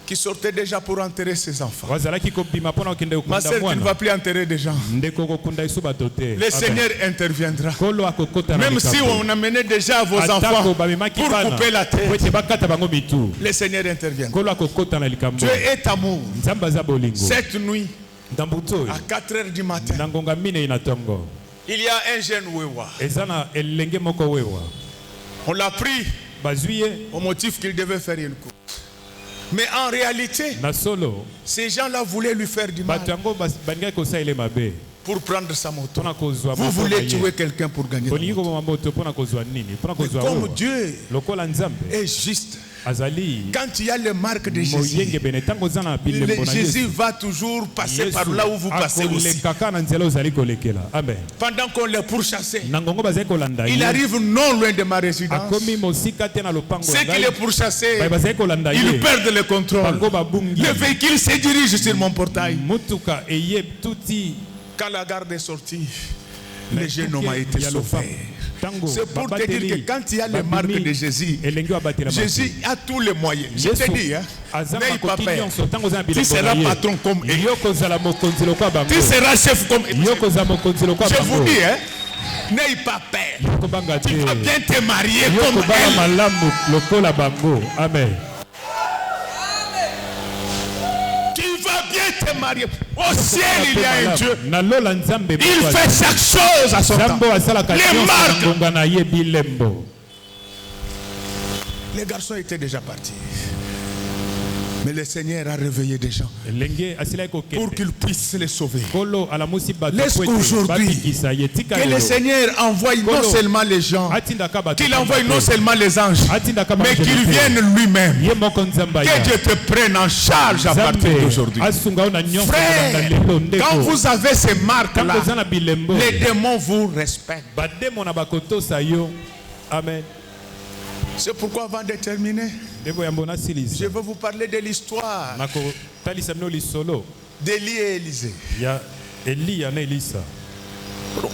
qui sortait déjà pour enterrer ses enfants. Ma soeur, tu ne vas plus enterrer des gens. Le Seigneur interviendra. Même si on amenait déjà vos enfants pour couper la tête, le Seigneur interviendra. Dieu est amour. Cette nuit, à 4 h du matin, il y a un jeune Wewa. On l'a pris au motif qu'il devait faire une course. Mais en réalité, ces gens-là voulaient lui faire du mal pour prendre sa moto. Vous voulez tuer quelqu'un pour gagner la moto. Mais comme Dieu est juste, quand il y a les marques de Jésus, Jésus va toujours passer par là où vous passez aussi. Pendant qu'on les pourchassait, il arrive non loin de ma résidence. Ceux qui les pourchassaient, ils perdent le contrôle. Le véhicule se dirige sur mon portail. Quand la garde est sortie, le jeune homme a été sauvé. C'est pour te dire que quand il y a les marques de Jésus, Jésus a tous les moyens. Je te dis, n'aie pas peur. Tu seras patron comme eux. Tu seras chef comme eux. Je vous dis, n'aie pas peur. Tu vas bien te marier comme elle. Amen. Te marier. Au ciel, il y a un Dieu. Il fait chaque chose à son temps. Les marques. Les garçons étaient déjà partis. Mais le Seigneur a réveillé des gens pour qu'ils puissent les sauver. Laisse aujourd'hui que le Seigneur envoie non seulement les gens, qu'il envoie non seulement les anges, mais qu'il vienne lui-même. Que Dieu te prenne en charge à partir d'aujourd'hui. Frère, quand vous avez ces marques-là, les démons vous respectent. Amen. C'est pourquoi avant de terminer, je veux vous parler de l'histoire d'Élie et Élisée.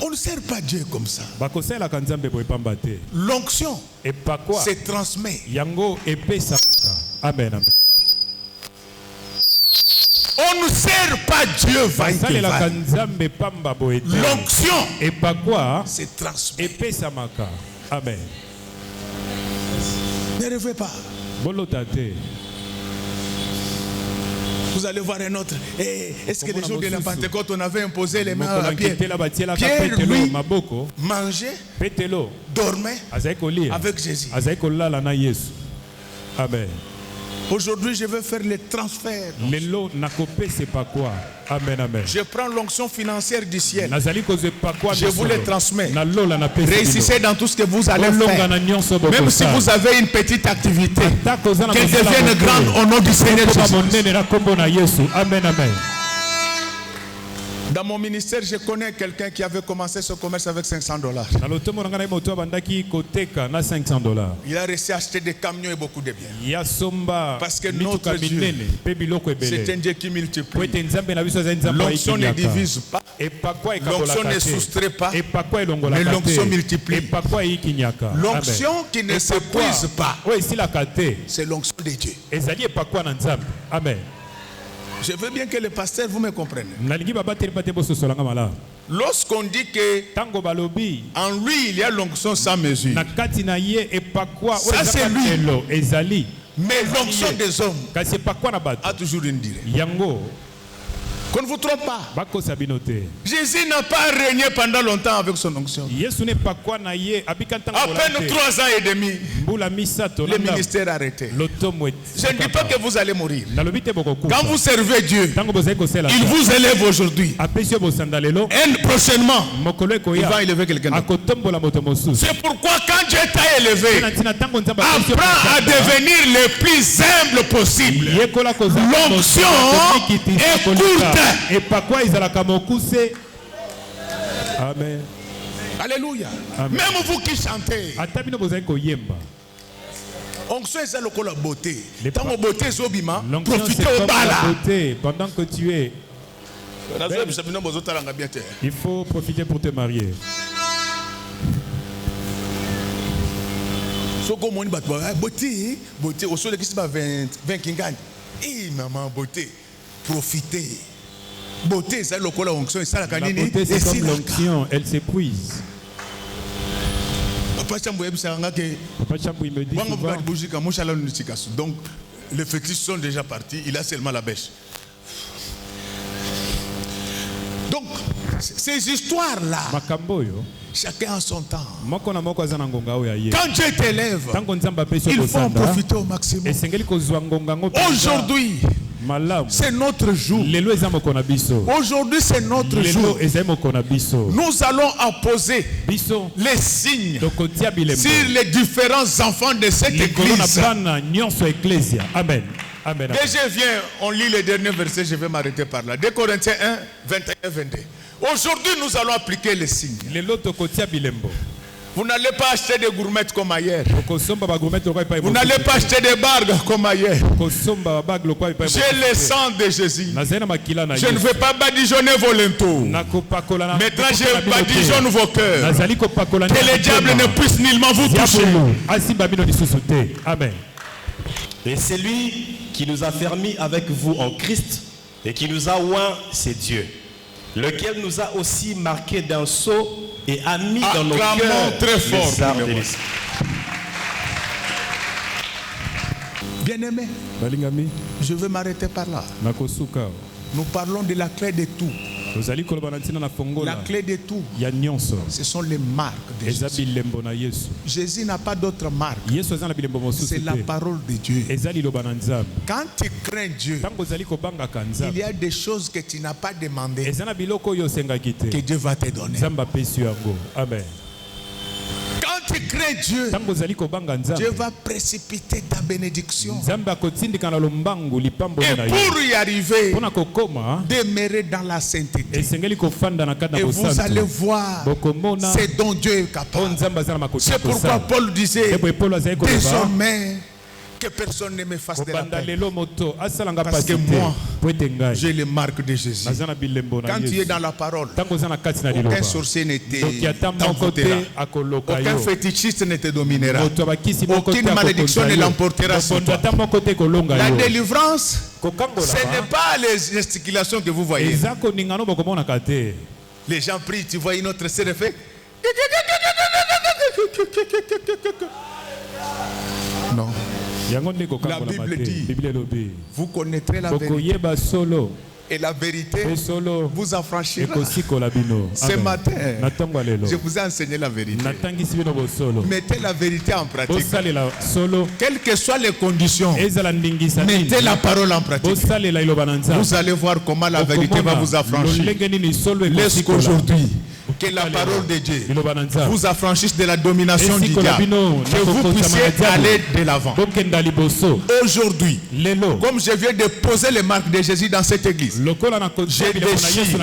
On ne sert pas Dieu comme ça. L'onction se transmet. Amen. On ne sert pas Dieu vaille. L'onction se transmet. Amen. Ne rêvez pas. Vous allez voir un autre. Est-ce que les jours de la Pentecôte, on avait imposé les mains à Pierre? Pierre, lui, mangeait, dormait avec Jésus. Amen. Aujourd'hui, je veux faire le transfert. Amen, amen. Je prends l'onction financière du ciel. Je vous le transmets. Réussissez dans tout ce que vous allez faire. Même si vous avez une petite activité, qu'elle devienne grande au nom du Seigneur Jésus. Amen, amen. Dans mon ministère, je connais quelqu'un qui avait commencé ce commerce avec $500. Il a réussi à acheter des camions et beaucoup de biens. Parce que notre Dieu, c'est un Dieu qui multiplie. L'onction ne divise pas. L'onction ne soustrait pas. Mais l'onction multiplie. L'onction qui ne s'épuise pas, c'est l'onction de Dieu. Amen. Je veux bien que les pasteurs vous me comprennent. Lorsqu'on dit que en lui il y a l'onction sans mesure, ça c'est lui. Mais l'onction des hommes a toujours une durée. Qu'on ne vous trompe pas. Jésus n'a pas régné pendant longtemps avec son onction. À peine 3 ans et demi, le ministère a arrêté. Je ne dis pas que vous allez mourir. Quand vous servez Dieu, il vous élève aujourd'hui. Et prochainement, il va élever quelqu'un d'autre. C'est pourquoi quand Dieu t'a élevé, apprends à devenir le plus humble possible. L'onction est courte. Amen. Alléluia. Même vous qui chantez, onction est le la beauté. Dans la beauté, profitez au bala. Pendant que tu es, il faut profiter pour te marier. Beauté, beauté, au sol de qui 20 kingani. Et maman, beauté, profitez. Beauté, c'est le col onction et ça la canine. La beauté, c'est comme l'onction, elle s'épuise. Papa Chambou me dit souvent. Donc, les fétiches sont déjà partis, il a seulement la bêche. Donc, ces histoires-là, chacun a son temps. Quand Dieu t'élève, il faut en profiter au maximum. Aujourd'hui, c'est notre jour. Aujourd'hui, c'est notre jour. Nous allons apposer les signes sur les différents enfants de cette église. Amen. Amen. Dès que je viens, on lit les derniers versets, je vais m'arrêter par là. 2 Corinthiens 1, 21, 22. Aujourd'hui, nous allons appliquer les signes. Vous n'allez pas acheter des gourmettes comme ailleurs. Vous n'allez pas acheter des bargues comme ailleurs. J'ai le sang de Jésus. Je ne veux pas badigeonner vos linteaux. Maintenant, je badigeonne vos cœurs. Que le diable ne puisse nullement vous toucher. Amen. Et c'est lui qui nous a fermis avec vous en Christ et qui nous a oint, c'est Dieu, lequel nous a aussi marqué d'un sceau et a mis dans nos cœurs très fort. Bien-aimé, je vais m'arrêter par là. Nous parlons de la clé de tout. La clé de tout, ce sont les marques de Jésus. Jésus n'a pas d'autre marque. C'est la parole de Dieu. Quand tu crains Dieu, il y a des choses que tu n'as pas demandées que Dieu va te donner. Amen. Quand tu crains Dieu, Dieu va précipiter ta bénédiction. Et pour y arriver, demeurer dans la sainteté. Et vous allez voir ce dont Dieu est capable. C'est pourquoi Paul disait, désormais, que personne ne me fasse de la peine. Parce que moi, j'ai les marques de Jésus. Quand tu es dans la parole, aucun sorcier ne t'envoûtera. Aucun fétichiste ne te dominera. Aucune malédiction ne l'emportera sur toi. La délivrance, ce n'est pas les gesticulations que vous voyez. Les gens prient, tu vois une autre sœur fait. Non. La Bible dit, vous connaîtrez la vérité et la vérité vous affranchira. Ce matin, je vous ai enseigné la vérité. Mettez la vérité en pratique. Quelles que soient les conditions, mettez la parole en pratique. Vous allez voir comment la vérité va vous affranchir. Laisse qu'aujourd'hui, que la parole de Dieu vous affranchisse de la domination du diable, que vous puissiez aller de l'avant. Aujourd'hui, comme je viens de poser les marques de Jésus dans cette église, je déchire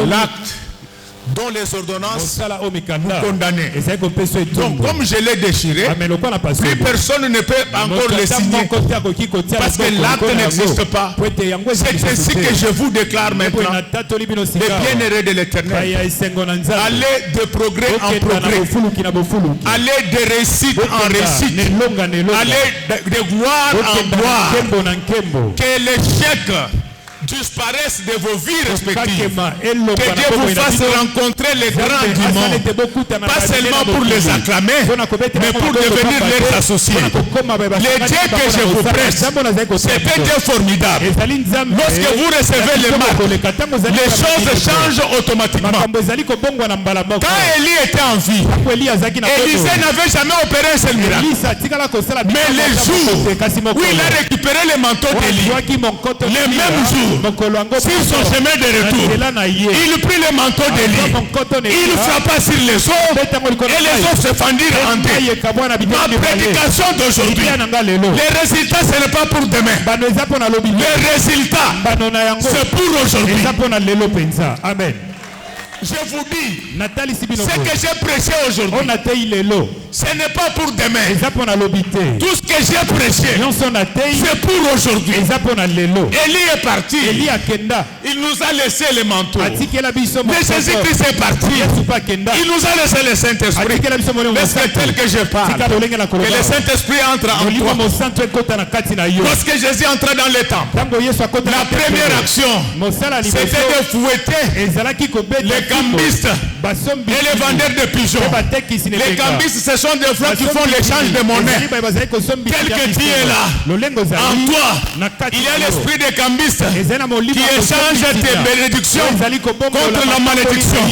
l'acte dont les ordonnances vous condamnez. Donc comme je l'ai déchiré, plus personne ne peut encore le signer parce que l'acte n'existe pas. C'est ainsi que je vous déclare maintenant, les bienheureux de l'Éternel, allez de progrès en progrès, allez de réussite en réussite, allez de gloire en gloire, que l'échec disparaissent de vos vies respectives. Que Dieu vous fasse rencontrer les grands du monde, pas seulement pour les acclamer, mais pour devenir leurs associés. Le Dieu que je vous prête, c'est un Dieu formidable. Lorsque vous recevez les marques, les choses changent automatiquement. Quand Élie était en vie, Élisée n'avait jamais opéré un seul miracle. Mais les jours où il a récupéré les manteaux d'Élie, le même jour, sur son chemin de retour, il prit le manteau d'Élie, il frappa sur les eaux et les eaux se fendirent en deux. Ma prédication d'aujourd'hui, les résultats ce n'est pas pour demain, les résultats c'est pour aujourd'hui. Amen. Je vous dis, ce que j'ai prêché aujourd'hui, ce n'est pas pour demain. Tout ce que j'ai prêché, c'est pour aujourd'hui. Élie est parti. Il nous a laissé les manteaux. Mais Jésus-Christ est parti. Il nous a laissé le Saint-Esprit. Laisse-le tel que je parle. Que le Saint-Esprit entre en toi. Lorsque Jésus entrait dans le temple, la première action, c'était de fouetter les gambistes et les vendeurs de pigeons. Les gambistes, ce sont des frères qui font l'échange de monnaie. Tel que tu es là, en toi, il y a l'esprit des gambistes qui échange tes bénédictions contre la malédiction.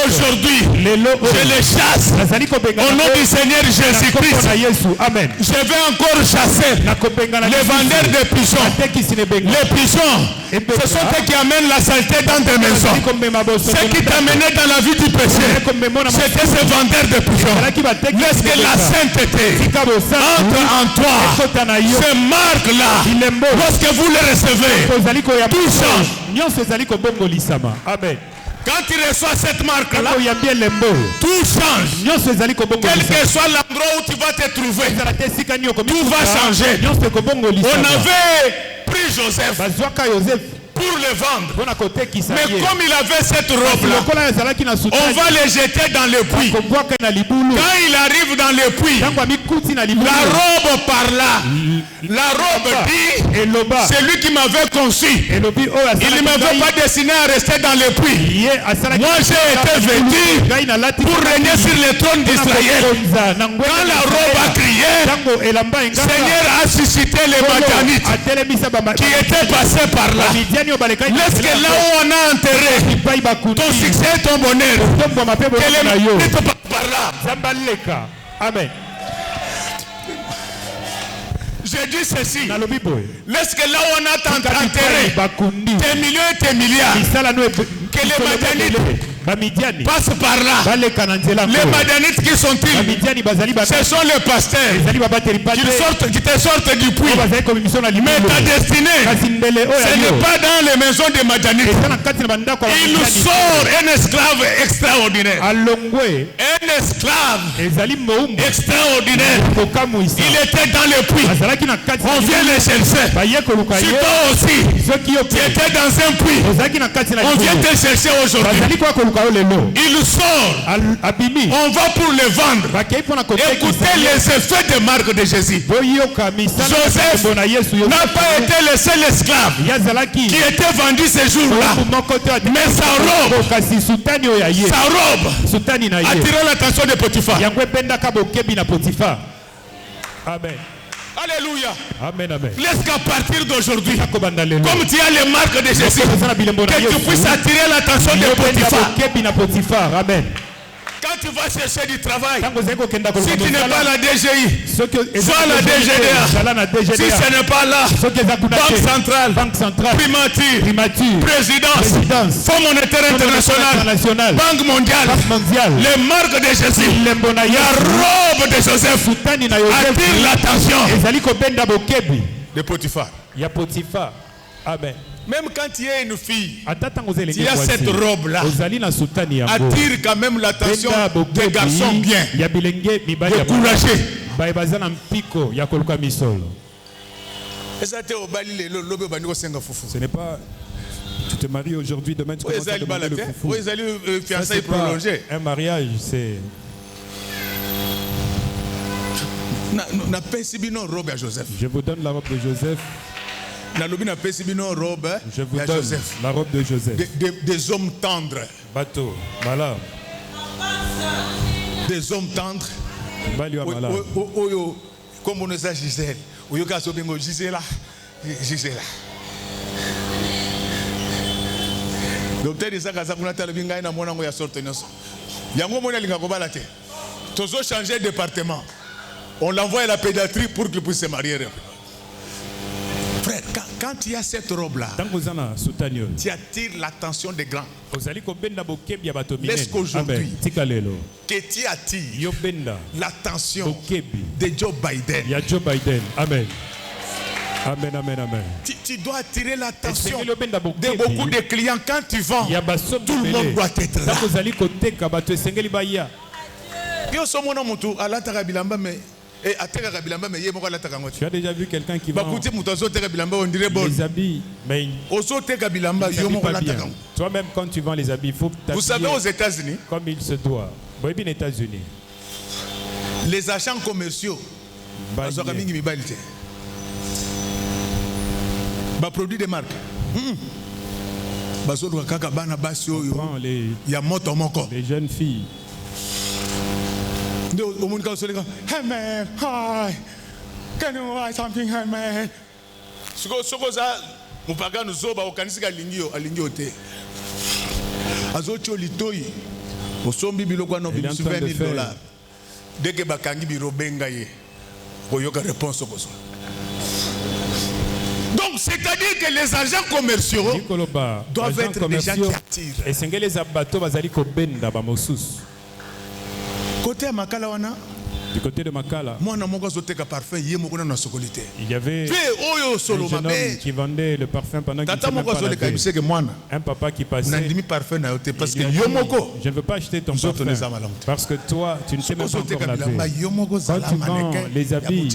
Aujourd'hui, je les chasse au nom du Seigneur Jésus-Christ. Je vais encore chasser les vendeurs de pigeons. Les pigeons, ce sont ceux qui amènent la saleté dans tes maisons. Ceux qui t'amenaient dans la vie du péché, c'était ces vendeurs de pigeons. Laisse que la sainteté entre en toi. Ces marques-là, lorsque vous les recevez, tout change. Quand tu reçois cette marque-là, tout change. Quel que soit l'endroit où tu vas te trouver, tout va changer. On avait pris Joseph pour le vendre. Mais comme il avait cette robe-là, on va le jeter dans le puits. Quand il arrive dans le puits, la robe par là, la robe dit, c'est lui qui m'avait conçu. Il ne m'avait pas destiné à rester dans le puits. Moi j'ai été vêtu pour régner sur le trône d'Israël. Quand la robe a crié, Seigneur a suscité les Madianites qui étaient passés par là. Laisse que là où on a enterré ton succès et ton bonheur, que les Madianites passent par là. Amen. Je dis ceci. Laisse que là où on a enterré tes millions et tes milliards, que les Madianites passent par là. Les Madianites qui sont-ils? Ce sont les pasteurs qui te sortent du puits. Mais ta destinée, ce n'est pas dans les maisons des Madianites. Il nous sort un esclave extraordinaire. Un esclave extraordinaire. Il était dans le puits. On vient le chercher. Si toi aussi, tu étais dans un puits, on vient te chercher aujourd'hui. Il sort. On va pour le vendre. Écoutez les effets de marque de Jésus. Joseph n'a pas été le seul esclave qui était vendu ce jour-là. Mais sa robe attirant l'attention de Potiphar. Amen. Alléluia. Amen, amen. Laisse qu'à partir d'aujourd'hui, comme tu as les marques de Jésus, que tu puisses attirer l'attention de Potiphar. Amen. Quand tu vas chercher du travail, si tu n'es pas la DGI, soit la DGDA. Si ce n'est pas là, Banque centrale, primature, présidence, Fonds monétaire international, Banque mondiale, les marques de Jésus, la robe de Joseph attire l'attention de Potiphar. Amen. Même quand tu es une fille, tu as cette robe-là, attire quand même l'attention des garçons bien, découragés. Ce n'est pas, tu te maries aujourd'hui, demain tu commences à demander le foufou. C'est pas un mariage, c'est... Je vous donne la robe de Joseph. Je vous donne la robe de Joseph. Des hommes tendres. Bateau, malade. Des hommes tendres. Comme on a Gisèle. Gisèle. Docteur Isaac Azakunata Binga na mwana ya sorte nyonso. Yango mwana linga kobala te. Tozo changer de département. On l'envoie à la pédiatrie pour qu'il puisse se marier. Frère, quand tu as cette robe-là, tu attires l'attention des grands. Laisse qu'aujourd'hui, que tu attires l'attention de Joe Biden. Amen. Amen, amen, amen. Tu dois attirer l'attention de beaucoup de clients quand tu vends. Tout le monde doit être là. Tu as déjà vu quelqu'un qui vend les habits, mais toi-même quand tu vends les habits, il faut vous savez aux États-Unis, comme il se doit. Aux États-Unis, les agents commerciaux, produits de marque. Les jeunes filles. Hey man, hi. Can you buy something, hey man? Sukoza mupaga nuzoba okanisika lingio alingio te. Azocho litoi. Osombi biloko no bisu $20. Dès que bakangi biro benga ye. Koyoka réponse koso. Donc c'est-à-dire que les agents commerciaux doivent être des gens qui attirent. Et c'est que les abatos bazali ko benda ba mosus. Côté Makala wana, du côté de Makala, il y avait un jeune homme qui vendait le parfum pendant qu'il se un papa qui passait. Je ne veux pas acheter ton parfum parce que toi, tu ne sais même pas encore laver. Quand tu vends les habits,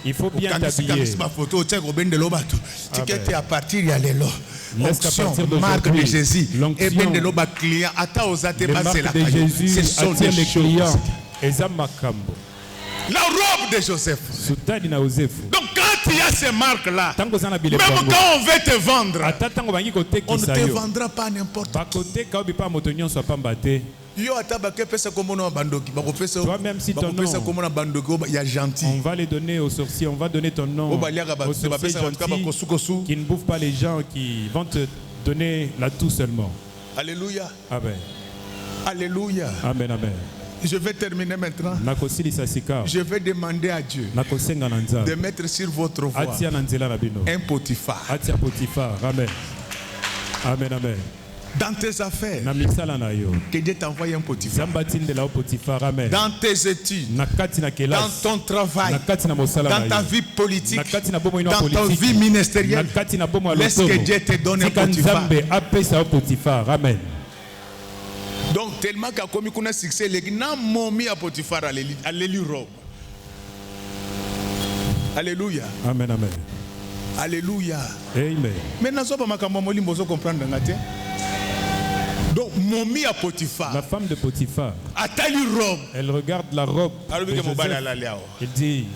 il faut bien t'habiller. À partir de laisse qu'à partir d'aujourd'hui, l'onction, les marques de Jésus attirent les clients. La robe de Joseph. Donc quand il y a ces marques-là, même quand on veut te vendre, on ne te vendra pas n'importe toi-même si ton nom, on va les donner aux sorciers, on va donner ton nom aux sorciers gentils qui ne bouffent pas les gens, qui vont te donner la toux seulement. Alléluia. Amen. Alléluia. Amen, amen. Je vais terminer maintenant. Je vais demander à Dieu de mettre sur votre voie un Potiphar. Amen. Amen, amen. Dans tes affaires, que Dieu t'envoie un Potiphar. Dans tes études, dans ton travail, dans ta vie politique, dans ta vie ministérielle, laisse que Dieu te donne un Potiphar. Amen. Donc tellement qu'à comme il a succès, les gens m'ont mis à Potiphar à l'Europe. Alléluia. Amen, amen. Alléluia. Amen. Maintenant, ça va comprendre. Donc, mon mis à Potiphar. La femme de Potiphar. Elle regarde la robe. Elle dit,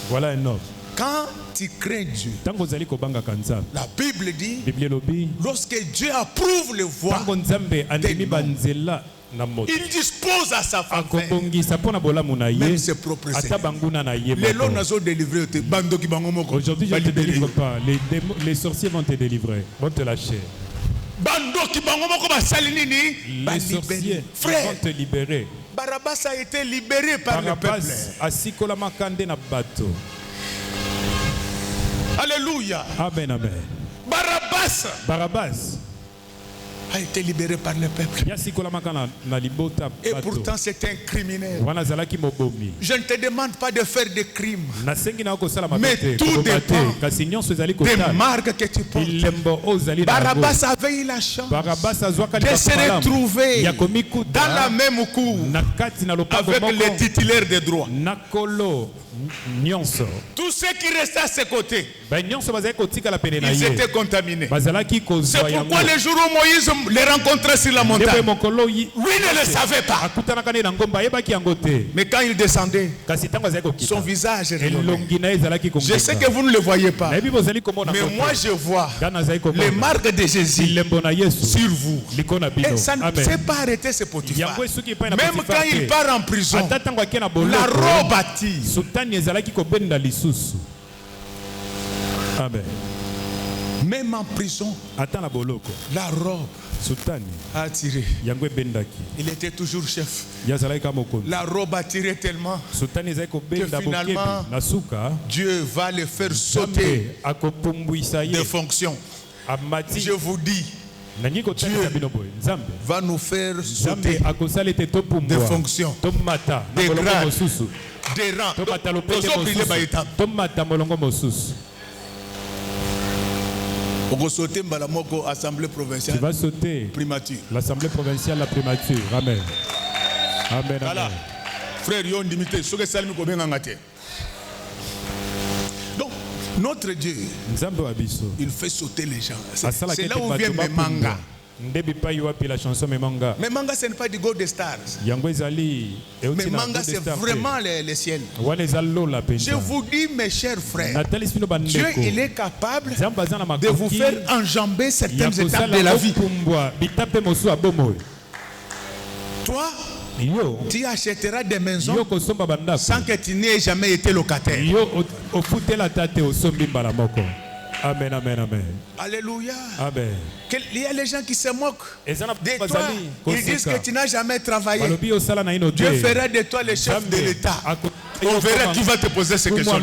voilà un homme. Quand tu crains Dieu, la Bible dit, lorsque Dieu approuve les voies, il dispose à sa faveur même ses propres aujourd'hui, je ne te délivre pas. Les sorciers vont te délivrer, vont te lâcher. Les sorciers vont te libérer. Barabbas a été libéré par le peuple. Alléluia. Amen, amen. Barabbas a été libéré par le peuple. Et pourtant c'est un criminel. Je ne te demande pas de faire des crimes, mais tout dépend des marques que tu portes. Barabbas avait eu la chance de se retrouver dans la même cour avec les titulaires des droits. Tous ceux qui restaient à ses côtés, ils étaient contaminés. C'est pourquoi le jour où Moïse les rencontrait sur la montagne, lui ne le savait pas. Mais quand il descendait, son visage rayonnait. Je sais que vous ne le voyez pas, mais moi je vois les marques de Jésus sur vous. Et ça ne s'est pas arrêté ce Potiphar. Même quand il part en prison, la robe attire. Amen. Même en prison, la robe a attiré. Il était toujours chef. La robe a attiré tellement que finalement Dieu va le faire sauter de fonction. Je vous dis, Dieu va nous faire sauter de fonction, des grades, des rangs. Tu vas sauter l'assemblée provinciale, la primature. Amen. Amen. Amen. Frère, donc, notre Dieu, il fait sauter les gens. C'est là où vient mes mangas. La chanson Memanga. Memanga, ce n'est pas du God des Stars. Memanga, c'est vraiment les ciels. Je vous dis, mes chers frères, Dieu, il est capable de vous faire enjamber certaines étapes de la vie. Toi, tu achèteras des maisons sans que tu n'aies jamais été locataire. Amen, amen, amen. Alléluia. Amen. Il y a les gens qui se moquent de toi. Ils disent que tu n'as jamais travaillé. Dieu fera de toi le chef de l'État. On verra qui va te poser ces questions. Je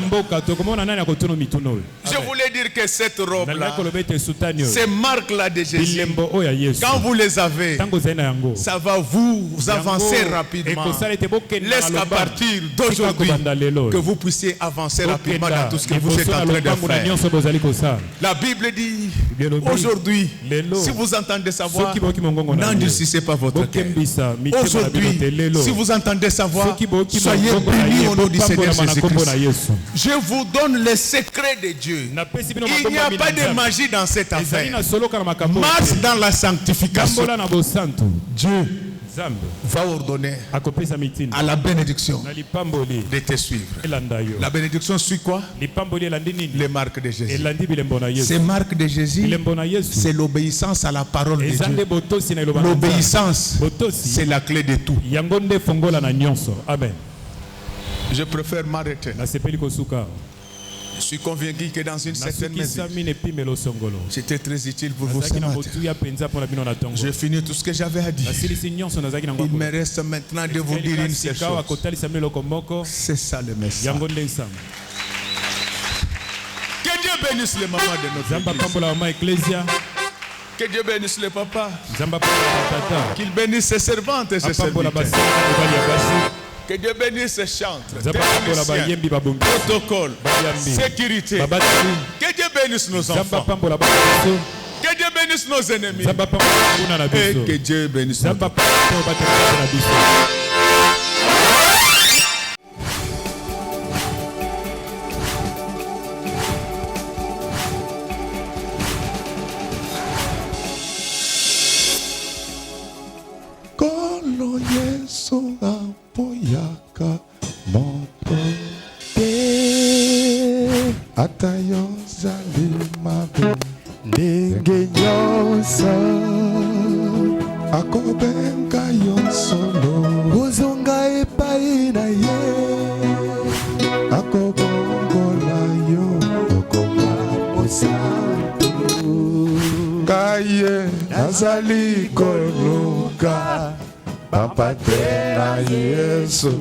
voulais dire que cette robe-là, ces marques-là de Jésus, quand vous les avez, ça va vous avancer rapidement. Laisse à partir d'aujourd'hui que vous puissiez avancer rapidement dans tout ce que vous êtes en train de faire. La Bible dit, aujourd'hui, si vous entendez sa voix, n'endurcissez pas votre cœur. Aujourd'hui, si vous entendez sa voix, soyez bénis au nom du Seigneur Jésus-Christ. Je vous donne les secrets de Dieu. Il n'y a pas de magie dans cette affaire. Marche dans la sanctification. Dieu va ordonner à la bénédiction de te suivre. La bénédiction suit quoi? Les marques de Jésus. Ces marques de Jésus, c'est l'obéissance à la parole de Dieu. L'obéissance, c'est la clé de tout. Amen. Je préfère m'arrêter. Je suis convaincu que dans une certaine mesure, c'était très utile pour vous ce matin. J'ai fini tout ce que j'avais à dire. Il me reste maintenant de vous dire une seule chose. C'est ça le message. Que Dieu bénisse les mamans de notre église. Que Dieu bénisse les papas. Qu'il bénisse ses servantes et ses serviteurs. Que Dieu bénisse ses chantres, protocole, sécurité. Que Dieu bénisse nos enfants. Que Dieu bénisse nos ennemis. Et que Dieu bénisse nos enfants. Poyaka moto te atayo zalimabe ndenge nyonso akobenga yo solo ozonga epai na ye akobongola yo okoma mosantu kaye nazali koluka Bapate na Yesu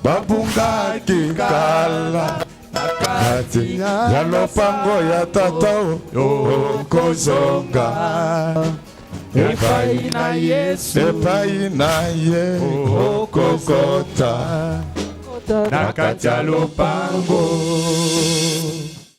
babungaki kala nakati ya lopango ya tata okozonga epai na Yesu epai na ye okokota nakati ya lopango